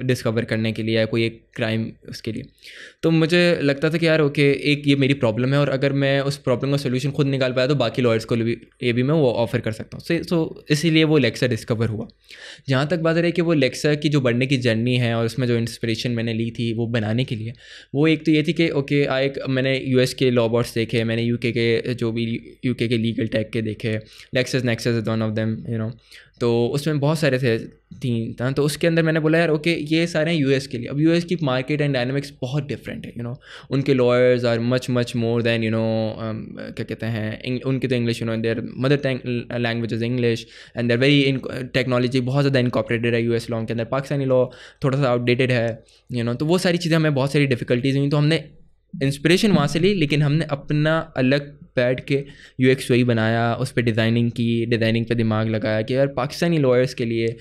डिस्कवर करने के लिए, या कोई एक क्राइम उसके लिए। तो मुझे लगता था कि यार ओके, एक ये मेरी प्रॉब्लम है, और अगर मैं उस प्रॉब्लम का सोल्यूशन खुद निकाल पाया तो बाकी लॉयर्स को भी मैं वो ऑफर कर सकता हूँ। सो इसीलिए वो लेक्सा डिस्कवर हुआ। जहाँ तक बात रही कि वो लेक्सा की जो बढ़ने की जर्नी है और उसमें जो इंस्पिरेशन मैंने ली थी वो बनाने के लिए, वो एक तो ये थी कि ओके मैंने US के लॉ बॉट्स देखे, मैंने UK के जो भी UK के लीगल टेक के देखे, Lexus nexus is one of them, तो उसमें बहुत सारे थी। तो उसके अंदर मैंने बोला यार ओके ये सारे हैं US के लिए। अब US की मार्केट एंड डायनामिक्स बहुत डिफरेंट है, उनके lawyers are much more than क्या कहते हैं, उनकी तो English their mother tongue language is English, and their very technology बहुत ज़्यादा इनकॉर्पोरेटेड है US लॉ के अंदर। पाकिस्तानी लॉ थोड़ा सा आउटडेटेड है, तो वो सारी चीज़ें हमें बहुत सारी डिफ़िकल्टीज हुई। तो हमने इंस्पिरेशन वहाँ से ली, लेकिन हमने अपना अलग बैठ के UX UI बनाया, उस पर डिज़ाइनिंग की, डिज़ाइनिंग पे दिमाग लगाया कि यार पाकिस्तानी लॉयर्स के लिए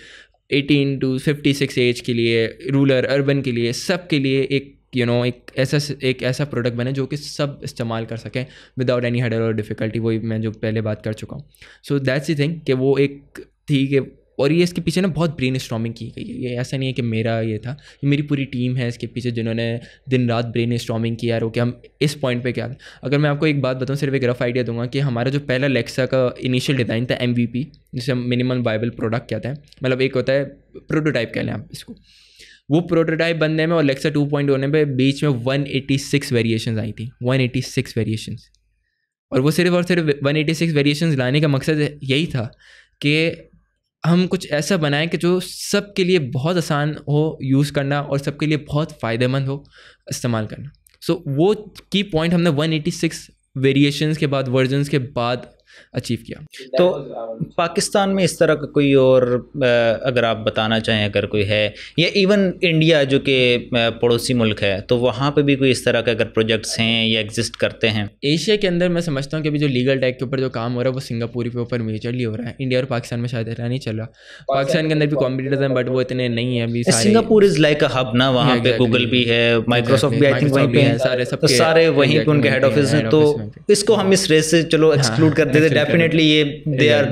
18 to 56 एज के लिए, रूरल अर्बन के लिए, सब के लिए एक ऐसा प्रोडक्ट बने जो कि सब इस्तेमाल कर सकें विदाउट एनी हर्डल और डिफ़िकल्टी। वही मैं जो पहले बात कर चुका हूँ। सो दैट्स द थिंग कि वो एक थी कि, और ये इसके पीछे ना बहुत ब्रेन स्टॉर्मिंग की गई है। ये ऐसा नहीं है कि मेरा ये था, ये मेरी पूरी टीम है इसके पीछे जिन्होंने दिन रात ब्रेन स्टॉर्मिंग किया। ओके हम इस पॉइंट पे क्या, अगर मैं आपको एक बात बताऊं, सिर्फ एक रफ आइडिया दूंगा कि हमारा जो पहला लेक्सा का इनिशियल डिज़ाइन था MVP, जिसे हम मिनिमम वायबल प्रोडक्ट कहते हैं, मतलब एक होता है प्रोटोटाइप कह लें आप इसको। वो प्रोटोटाइप बनने में और लेक्सा 2.0 होने पे बीच में 186 वेरिएशंस आई थी, 186 वेरिएशंस। और वो सिर्फ 186 वेरिएशंस लाने का मकसद यही था कि हम कुछ ऐसा बनाएं कि जो सबके लिए बहुत आसान हो यूज़ करना और सबके लिए बहुत फ़ायदेमंद हो इस्तेमाल करना। सो वो की पॉइंट हमने 186 वेरिएशंस के बाद, वर्जन्स के बाद अचीव किया। तो पाकिस्तान में इस तरह का कोई और अगर आप बताना चाहें अगर कोई है, या इवन इंडिया जो कि पड़ोसी मुल्क है, तो वहाँ पे भी कोई इस तरह के अगर प्रोजेक्ट्स हैं या एग्जिस्ट करते हैं? एशिया के अंदर मैं समझता हूँ कि अभी जो लीगल टैग के ऊपर जो काम हो रहा है वो सिंगापुर के ऊपर मेजरली हो रहा है। इंडिया और पाकिस्तान में शायद इतना नहीं चल रहा। पाकिस्तान के अंदर भी कॉम्पिटिटर्स हैं बट वो इतने नहीं है अभी। Singapore is like a hub ना, वहाँ पे गूगल भी है, माइक्रोसॉफ्ट भी आई थिंक वहीं पे है, सारे वहीं पे उनके हेड ऑफिस हैं। तो इसको हम इस रेस से चलो एक्सक्लूड कर देते। डेफिनेटली ये दे आर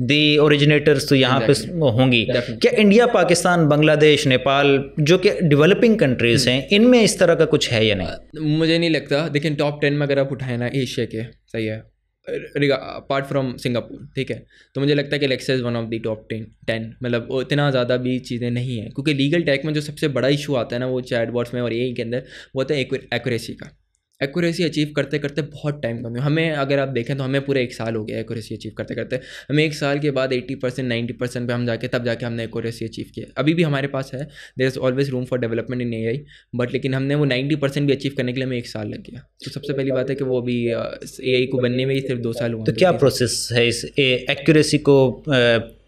दी ओरिजिनेटर्स तो यहाँ पे होंगी। क्या इंडिया, पाकिस्तान, बांग्लादेश, नेपाल जो कि डेवलपिंग कंट्रीज हैं, इनमें इस तरह का कुछ है या नहीं? मुझे नहीं लगता। लेकिन टॉप 10 में अगर आप उठाए ना एशिया के, सही है, अपार्ट फ्रॉम सिंगापुर, ठीक है, तो मुझे लगता है कि लेक्सा is one of the top 10। मतलब इतना ज़्यादा भी चीज़ें नहीं हैं, क्योंकि लीगल टैग में जो सबसे बड़ा इशू आता है ना वो चैटबॉट्स में और एआई के अंदर, वो होता है एक्यूरेसी का। एक्यूरेसी अचीव करते करते बहुत टाइम कम है। हमें अगर आप देखें तो हमें पूरे 1 साल हो गया एक्यूरेसी अचीव करते करते। हमें 1 साल के बाद 80% 90% पे हम जाके तब जाके हमने एक्यूरेसी अचीव किया। अभी भी हमारे पास है, there is always room for development in AI, but लेकिन हमने वो 90% भी अचीव करने के लिए हमें 1 साल लग गया। तो सबसे पहली बात है कि वो अभी एआई को बनने में ही सिर्फ 2 साल हुआ। तो क्या प्रोसेस है इस एक्यूरेसी को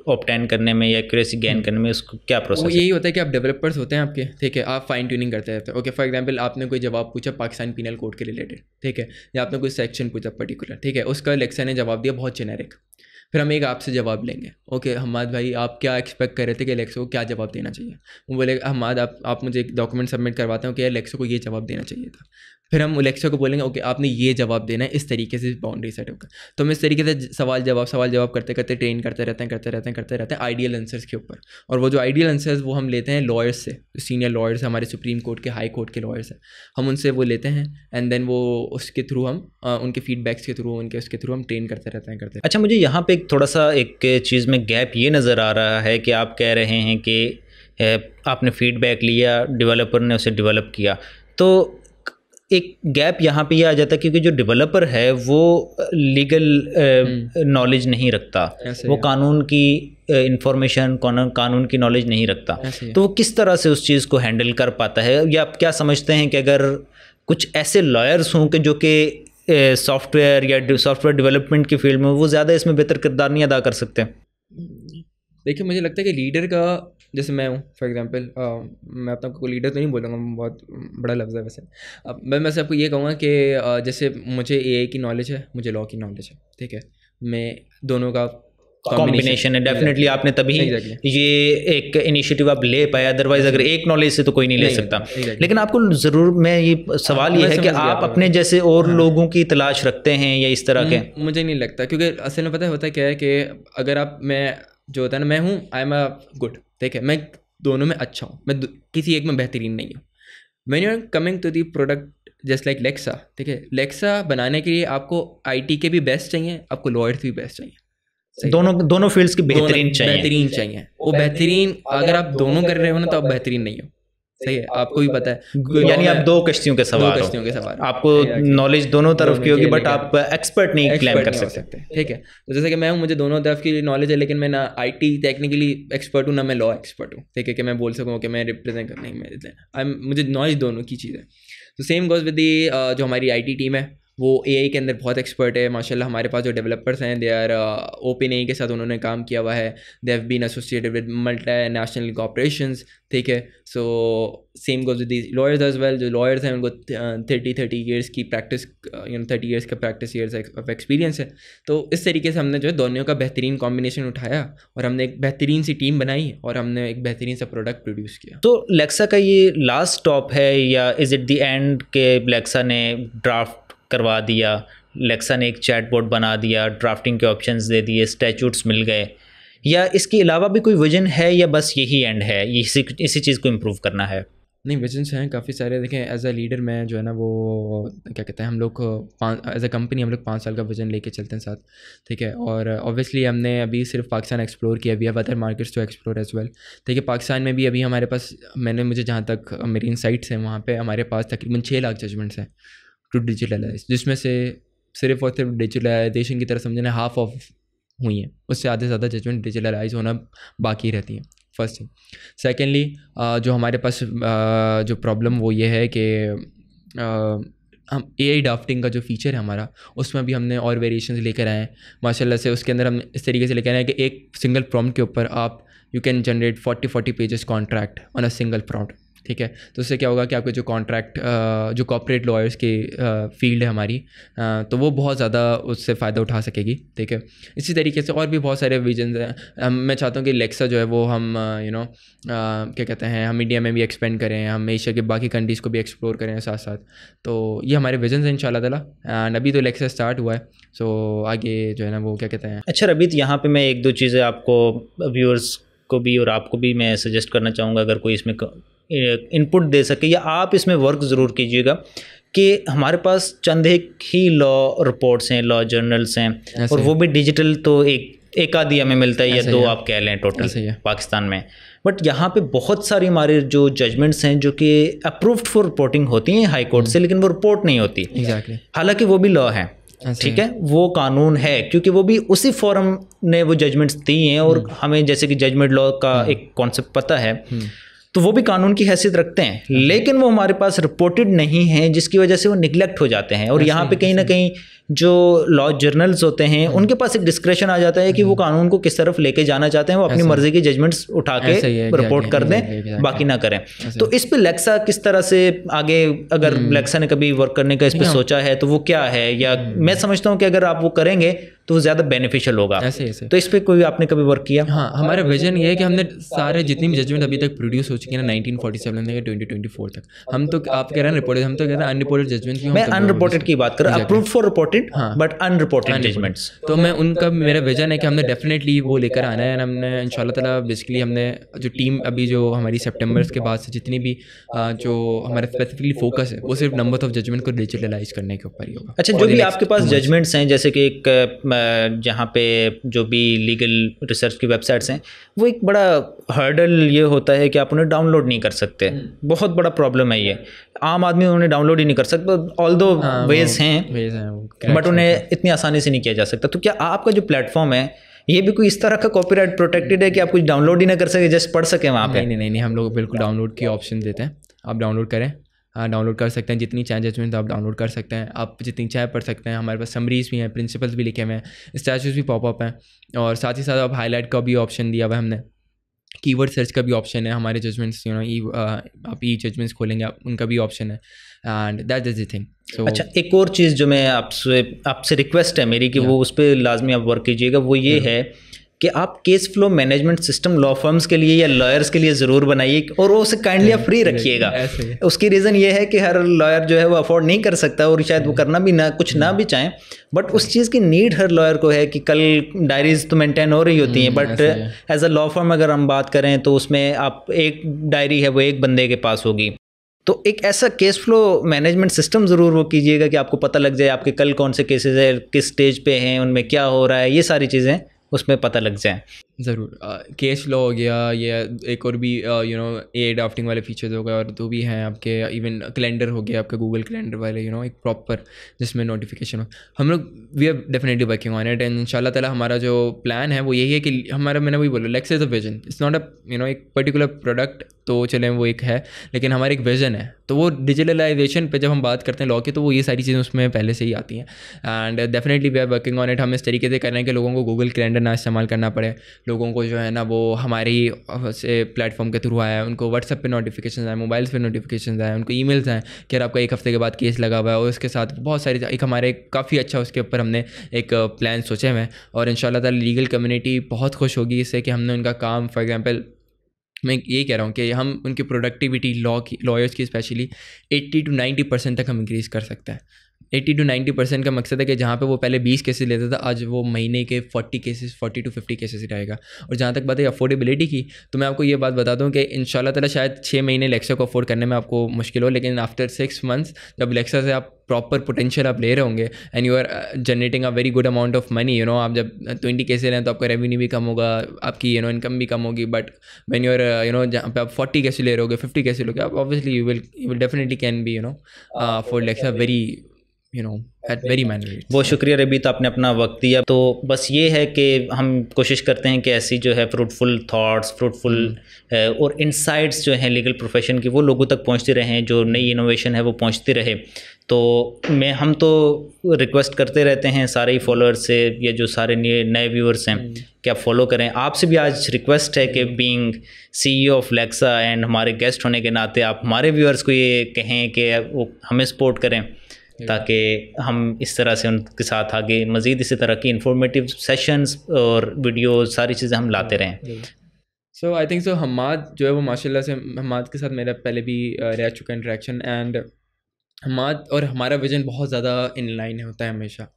ऑब्टेन करने में या एक्यूरेसी गेन करने में? उसको क्या प्रोसेस है? यही होता है कि आप डेवलपर्स होते हैं आपके, ठीक है, आप फाइन ट्यूनिंग करते रहते हैं। ओके, फॉर एग्जांपल आपने कोई जवाब पूछा पाकिस्तान पीनल कोड के रिलेटेड, ठीक है, या आपने कोई सेक्शन पूछा पर्टिकुलर, ठीक है, उसका लेक्सा ने जवाब दिया बहुत जेनेरिक। फिर हम एक आपसे जवाब लेंगे, ओके हमाद भाई आप क्या एक्सपेक्ट कर रहे थे कि लेक्सा को क्या जवाब देना चाहिए? वो बोले हमाद आप मुझे एक डॉक्यूमेंट सबमिट करवाते हो कि यार लेक्सा को ये जवाब देना चाहिए था। फिर हम लेक्सा को बोलेंगे ओके आपने ये जवाब देना है, इस तरीके से बाउंड्री सेट होकर। तो हम इस तरीके से सवाल जवाब करते करते ट्रेन करते रहते हैं आइडियल आंसर्स के ऊपर। और वो जो आइडियल आंसर्स वो हम लेते हैं लॉयर्स से, जो सीनियर लॉयर्स हमारे सुप्रीम कोर्ट के, हाई कोर्ट के लॉयर्स हैं, हम उनसे वो लेते हैं एंड देन वो उसके थ्रू हम उनके फीडबैक्स के थ्रू उसके थ्रू हम ट्रेन करते रहते हैं। अच्छा, मुझे यहाँ पे थोड़ा सा एक चीज़ में गैप ये नज़र आ रहा है कि आप कह रहे हैं कि आपने फीडबैक लिया, डेवलपर ने उसे डेवलप किया, तो एक गैप यहाँ पे ये आ जाता है क्योंकि जो डेवलपर है वो लीगल नॉलेज नहीं रखता, वो कानून की इंफॉर्मेशन, कानून की नॉलेज नहीं रखता, तो वो किस तरह से उस चीज़ को हैंडल कर पाता है? या आप क्या समझते हैं कि अगर कुछ ऐसे लॉयर्स हों कि जो कि सॉफ्टवेयर या सॉफ्टवेयर डेवलपमेंट की फील्ड में वो ज़्यादा इसमें बेहतर किरदार नहीं अदा कर सकते? देखिए मुझे लगता है कि लीडर का, जैसे मैं हूँ फॉर एग्जांपल, मैं अपना को लीडर तो नहीं बोलूँगा, बहुत बड़ा लफ्ज़ है वैसे। अब मैं वैसे आपको ये कहूँगा कि जैसे मुझे एआई की नॉलेज है, मुझे लॉ की नॉलेज है, ठीक है, मैं दोनों का कॉम्बिनेशन है। डेफिनेटली आपने तभी ये एक इनिशिएटिव आप ले पाया, अदरवाइज अगर एक नॉलेज से तो कोई नहीं ले सकता। लेकिन आपको ज़रूर, मैं ये सवाल ये है कि आप अपने जैसे और लोगों की तलाश रखते हैं या इस तरह के? मुझे नहीं लगता, क्योंकि असल में पता है होता क्या है कि अगर आप, मैं जो होता है ना, मैं हूँ आई एम अ गुड, ठीक है, मैं दोनों में अच्छा हूँ, मैं किसी एक में बेहतरीन नहीं हूँ। When you are coming to the product just like Lexa, ठीक है, लेक्सा बनाने के लिए आपको आईटी के भी बेस्ट चाहिए, आपको लॉयर्स भी बेस्ट चाहिए, दोनों फील्ड्स की बेहतरीन चाहिए। वो बेहतरीन अगर आप दोनों कर रहे हो ना तो आप बेहतरीन नहीं हो, सही है, आपको भी पता है, यानी आप दो कश्तियों के सवार हो, आपको नॉलेज दोनों तरफ की होगी बट आप एक्सपर्ट नहीं क्लेम कर सकते, ठीक है। तो जैसे कि मैं हूँ, मुझे दोनों तरफ की नॉलेज है, लेकिन मैं ना आईटी टेक्निकली एक्सपर्ट हूँ ना मैं लॉ एक्सपर्ट हूँ, ठीक है, कि मैं बोल सकूँ कि मैं रिप्रेजेंट कर, नहीं, मुझे नॉलेज दोनों की चीज़ है। तो सेम गोज विद दी जो हमारी आईटी टीम है वो एआई के अंदर बहुत एक्सपर्ट है माशाल्लाह। हमारे पास जो डेवलपर्स हैं दे आर ओपन एआई के साथ उन्होंने काम किया हुआ है, they have been associated with multi national corporations, ठीक है। So same goes with the lawyers as well. जो लॉयर्स हैं उनको 30 ईयर्स की प्रैक्टिस, 30 ईयर्स का प्रैक्टिस ईयर्स ऑफ एक्सपीरियंस है। तो इस तरीके से हमने जो है दोनों का बेहतरीन कॉम्बिनेशन उठाया और हमने एक बेहतरीन सी टीम बनाई और हमने एक बेहतरीन सा प्रोडक्ट प्रोड्यूस किया। तो लेक्सा का ये लास्ट स्टॉप है या इज़ इट द एंड के लेक्सा ने ड्राफ्ट करवा दिया, लेक्सा ने एक चैटबॉट बना दिया, ड्राफ्टिंग के ऑप्शंस दे दिए, स्टैचूट्स मिल गए, या इसके अलावा भी कोई विजन है या बस यही एंड है, इसी चीज़ को इम्प्रूव करना है? नहीं, विजन्स हैं काफ़ी सारे। देखें एज अ लीडर मैं जो है ना वो क्या कहते हैं, हम लोग एज अ कंपनी हम लोग 5 साल का विजन लेके चलते हैं साथ, ठीक है। और ऑब्वियसली हमने अभी सिर्फ पाकिस्तान एक्सप्लोर किया, अभी अब other markets to explore as well, ठीक है। पाकिस्तान में भी अभी हमारे पास, मुझे जहाँ तक मेरी इनसाइट्स हैं वहाँ पे हमारे पास तकरीबन 6 लाख जजमेंट्स हैं टू डिजिटलाइज, जिसमें से सिर्फ और सिर्फ डिजिटलाइजेशन की तरफ समझना हाफ ऑफ हुई हैं, उससे आधे से ज़्यादा जजमेंट डिजिटलाइज होना बाकी रहती हैं, फर्स्ट थिंग। सेकेंडली जो हमारे पास जो प्रॉब्लम वो ये है कि हम AI ड्राफ्टिंग का जो फीचर है हमारा, उसमें भी हमने और वेरिएशंस लेकर आए हैं माशाल्लाह से। उसके अंदर हम इस तरीके से लेकर आए हैं कि एक सिंगल प्रॉम्प्ट के ऊपर आप you can generate 40 pages contract on a single prompt, ठीक है। तो उससे क्या होगा कि आपके जो कॉन्ट्रैक्ट जो कॉर्पोरेट लॉयर्स की फील्ड है हमारी, तो वो बहुत ज़्यादा उससे फ़ायदा उठा सकेगी, ठीक है। इसी तरीके से और भी बहुत सारे विजन्स हैं। मैं चाहता हूँ कि लेक्सा जो है वो हम क्या कहते हैं, हम इंडिया में भी एक्सपेंड करें, हम एशिया के बाकी कंट्रीज़ को भी एक्सप्लोर करें साथ साथ। तो ये हमारे विजन्स हैं इंशाल्लाह ताला। एंड अभी तो लेक्सा स्टार्ट हुआ है, सो आगे जो है ना वो क्या कहते हैं। अच्छा रबीत, यहाँ पे मैं एक दो चीज़ें आपको, व्यूअर्स को भी और आपको भी मैं सजेस्ट करना चाहूँगा, अगर कोई इसमें इनपुट दे सके या आप इसमें वर्क ज़रूर कीजिएगा, कि हमारे पास चंद एक ही लॉ रिपोर्ट्स हैं, लॉ जर्नल्स हैं, और वो भी डिजिटल, तो एक आधी हमें मिलता है या दो आप कह लें टोटल पाकिस्तान में। बट यहाँ पे बहुत सारी हमारे जो जजमेंट्स हैं जो कि अप्रूव्ड फॉर रिपोर्टिंग होती हैं हाई कोर्ट से, लेकिन वो रिपोर्ट नहीं होती। हालांकि वो भी लॉ है, ठीक है, वो कानून है, क्योंकि वो भी उसी फोरम ने वो जजमेंट्स दी हैं, और हमें जैसे कि जजमेंट लॉ का एक कॉन्सेप्ट पता है, तो वो भी कानून की हैसियत रखते हैं, लेकिन वो हमारे पास रिपोर्टेड नहीं है, जिसकी वजह से वो निगलेक्ट हो जाते हैं। और यहाँ पे कहीं ना कहीं जो लॉ जर्नल्स होते हैं उनके पास एक डिस्क्रेशन आ जाता है कि वो कानून को किस तरफ लेके जाना चाहते हैं, वो अपनी मर्जी की जजमेंट्स उठा के रिपोर्ट कर दें, बाकी ना करें। तो इस पे लेक्सा किस तरह से आगे, अगर लेक्सा ने कभी वर्क करने का इस पे सोचा है तो वो क्या है, या मैं समझता हूँ कि अगर आप वो करेंगे तो वो ज़्यादा बेनिफिशियल होगा। तो इस पे कोई आपने कभी वर्क किया? हाँ, हमारा विजन ये है कि हमने सारे जितनी भी जजमेंट अभी तक प्रोड्यूस हो चुकी है ना 1947 से 2024 तक, हम तो आप कह रहे हैं रिपोर्टेड, हम तो कह रहे हैं अनरिपोर्टेड जजमेंट। मैं अनरिपोर्टेड की बात कर रहा हूं, approved for reported but unreported judgments. तो मैं उनका, मेरा विजन है कि हमने डेफिनेटली वो लेकर आना है। हमने इंशाल्लाह ताला बेसिकली हमने जो टीम अभी जो हमारी सितंबर के बाद से जितनी भी जो हमारा स्पेसिफिकली फोकस है वो सिर्फ नंबर ऑफ जजमेंट को डिजिटलाइज करने के ऊपर ही होगा। अच्छा, जो भी आपके पास जजमेंट्स हैं, जैसे कि एक जहाँ पे जो भी लीगल रिसर्च की वेबसाइट्स हैं, वो एक बड़ा हर्डल ये होता है कि आप उन्हें डाउनलोड नहीं कर सकते। बहुत बड़ा प्रॉब्लम है ये, आम आदमी उन्हें डाउनलोड ही नहीं कर सकता, ऑल्दो वेज हैं बट उन्हें इतनी आसानी से नहीं किया जा सकता। तो क्या आपका जो प्लेटफॉर्म है ये भी कोई इस तरह का कॉपीराइट प्रोटेक्टेड है कि आप कुछ डाउनलोड ही ना कर सके, जस्ट पढ़ सके वहाँ पे? नहीं, हम लोग बिल्कुल डाउनलोड की ऑप्शन देते हैं। आप डाउनलोड करें, डाउनलोड कर सकते हैं, जितनी चाहे जजमेंट आप डाउनलोड कर सकते हैं, आप जितनी चाहे पढ़ सकते हैं। हमारे पास समरीज भी हैं, प्रिंसिपल्स भी लिखे हुए हैं, स्टैचूज भी पॉपअप हैं, और साथ ही साथ आप हाईलाइट का भी ऑप्शन दिया हुआ है हमने, कीवर्ड सर्च का भी ऑप्शन है हमारे जजमेंट्स, आप ई जजमेंट्स खोलेंगे आप, उनका भी ऑप्शन है, and that is the thing. अच्छा, एक और चीज़ जो मैं आपसे रिक्वेस्ट है मेरी कि वो उस पर लाजमी आप वर्क कीजिएगा, वो ये है कि आप cash flow management system law firms के लिए या लॉयर्स के लिए ज़रूर बनाइए, और वो उसे काइंडली आप फ्री रखिएगा। उसकी रीज़न ये है कि हर लॉयर जो है वो अफोर्ड नहीं कर सकता, और शायद वो करना भी ना कुछ ना भी चाहें, बट उस चीज़ की नीड हर लॉयर को है कि कल डायरीज तो मेंटेन हो रही होती हैं, but as a law firm अगर हम बात करें तो उसमें आप एक डायरी है वो एक बंदे के पास होगी। तो एक ऐसा केस फ्लो मैनेजमेंट सिस्टम ज़रूर वो कीजिएगा कि आपको पता लग जाए आपके कल कौन से केसेस है, किस स्टेज पे हैं, उनमें क्या हो रहा है, ये सारी चीज़ें उसमें पता लग जाए। ज़रूर केस लॉ हो गया, या एक और भी ए ड्राफ्टिंग वाले फीचर्स हो गए, और तो भी हैं आपके, इवन कैलेंडर हो गया आपका, गूगल कैलेंडर वाले, एक प्रॉपर जिसमें नोटिफिकेशन हो। हम लोग we are definitely working on it, and इंशाल्लाह ताला हमारा जो प्लान है वो यही है कि हमारा, मैंने वही बोला, लेक्सा is a vision, it's not a एक पर्टिकुलर प्रोडक्ट, तो चलें वो एक है, लेकिन हमारा एक विजन है। तो वो डिजिटलाइजेशन पे जब हम बात करते हैं लॉ की, तो वो ये सारी चीज़ें उसमें पहले से ही आती हैं, and definitely we are working on it. हम इस तरीके से कर रहे हैं कि लोगों को गूगल कैलेंडर ना इस्तेमाल करना पड़े, लोगों को जो है ना वो हमारी से प्लेटफॉर्म के थ्रू आया, उनको व्हाट्सएप पे नोटिफिकेशन आए, मोबाइल्स पे नोटिफिकेशन आए, उनको ईमेल्स आए कि यार आपका एक हफ्ते के बाद केस लगा हुआ है, और उसके साथ बहुत सारी एक हमारे काफ़ी अच्छा उसके ऊपर हमने एक प्लान सोचे हुए हैं, और इंशाल्लाह ताला लीगल कम्युनिटी बहुत खुश होगी इससे कि हमने उनका काम, फॉर एग्जांपल मैं ये कह रहा हूँ कि हम उनकी प्रोडक्टिविटी लॉयर्स की स्पेशली 80 to 90% तक हम इंक्रीज़ कर सकते हैं। 80 to 90% का मकसद है कि जहाँ पे वो पहले 20 केसेस लेता था, आज वो महीने के 40 to 50 केसेस ही रहेगा। और जहाँ तक बात है अफोर्डेबिलिटी की, तो मैं आपको ये बात बता दूँ कि इंशाल्लाह ताला शायद 6 महीने लेक्सा को अफोर्ड करने में आपको मुश्किल हो, लेकिन आफ्टर 6 मंथ्स जब लेक्सा से आप प्रॉपर पोटेंशियल आप ले रहे होंगे, and you are generating a very good amount of money, आप जब 20 केसेस लें तो आपका रेवेन्यू भी कम होगा, आपकी इनकम भी कम होगी, बट व्हेन यू आर जहाँ पे आप 40 केसेस ले रहे होगे, 50 केसेस लोगे, आप obviously you will definitely can be for लेक्सा very you know, at very minor rates. बहुत शुक्रिया रबीत, आपने अपना वक्त दिया। तो बस ये है कि हम कोशिश करते हैं कि ऐसी जो है फ्रूटफुल थॉट्स, फ्रूटफुल और इंसाइट्स जो हैं लीगल प्रोफेशन की वो लोगों तक पहुंचती रहें, जो नई इनोवेशन है वो पहुंचती रहे। तो हम तो रिक्वेस्ट करते रहते हैं सारे ही फॉलोअर्स से, या जो सारे नए व्यूअर्स हैं कि आप फॉलो करें। आपसे भी आज रिक्वेस्ट है कि बीइंग CEO ऑफ लेक्सा एंड हमारे गेस्ट होने के नाते आप हमारे व्यूअर्स को ये कहें कि वो हमें सपोर्ट करें, ताकि हम इस तरह से उनके साथ आगे मज़ीद इसी तरह की इंफॉर्मेटिव सेशंस और वीडियोस सारी चीज़ें हम लाते रहें। सो आई थिंक सो हम्माद जो है वो माशाल्लाह से, हम्माद के साथ मेरा पहले भी रह चुका इंटरेक्शन, एंड हम्माद और हमारा विजन बहुत ज़्यादा इन लाइन होता है हमेशा।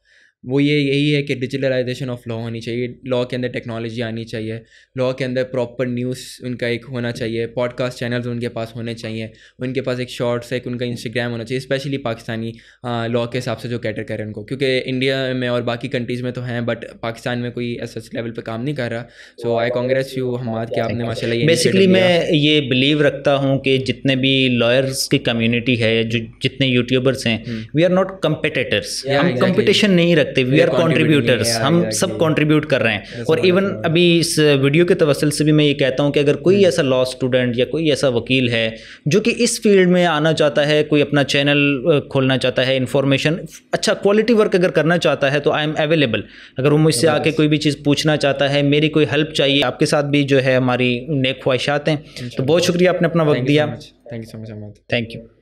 वो यही है कि डिजिटलाइजेशन ऑफ लॉ होनी चाहिए, लॉ के अंदर टेक्नोलॉजी आनी चाहिए, लॉ के अंदर प्रॉपर न्यूज़ उनका एक होना चाहिए, पॉडकास्ट चैनल्स उनके पास होने चाहिए, उनके पास एक शॉर्ट्स, एक उनका इंस्टाग्राम होना चाहिए, स्पेशली पाकिस्तानी लॉ के हिसाब से जो कैटर करें उनको, क्योंकि इंडिया में और बाकी कंट्रीज़ में तो हैं बट पाकिस्तान में कोई ऐसा लेवल पे काम नहीं कर रहा। सो आई कांग्रेट्स यू हम्माद कि आपने माशाल्लाह ये बेसिकली मैं ये बिलीव रखता हूँ कि जितने भी लॉयर्स की कम्युनिटी है, जो जितने यूट्यूबर्स हैं, वी आर नॉट कम्पिटिटर्स, हम कंपटीशन नहीं रखते, वी आर कॉन्ट्रीब्यूटर्स, हम सब कंट्रीब्यूट कर रहे हैं। और इवन अभी इस वीडियो के तवसल से भी मैं ये कहता हूँ कि अगर कोई ऐसा लॉ स्टूडेंट या कोई ऐसा वकील है जो कि इस फील्ड में आना चाहता है, कोई अपना चैनल खोलना चाहता है, इंफॉर्मेशन अच्छा क्वालिटी वर्क अगर करना चाहता है, तो आई एम अवेलेबल। अगर वो मुझसे आके कोई भी चीज़ पूछना चाहता है, मेरी कोई हेल्प चाहिए, आपके साथ भी जो है हमारी नेक ख्वाहिशात हैं। तो बहुत शुक्रिया आपने अपना वक्त दिया। Thank you so much. Thank you.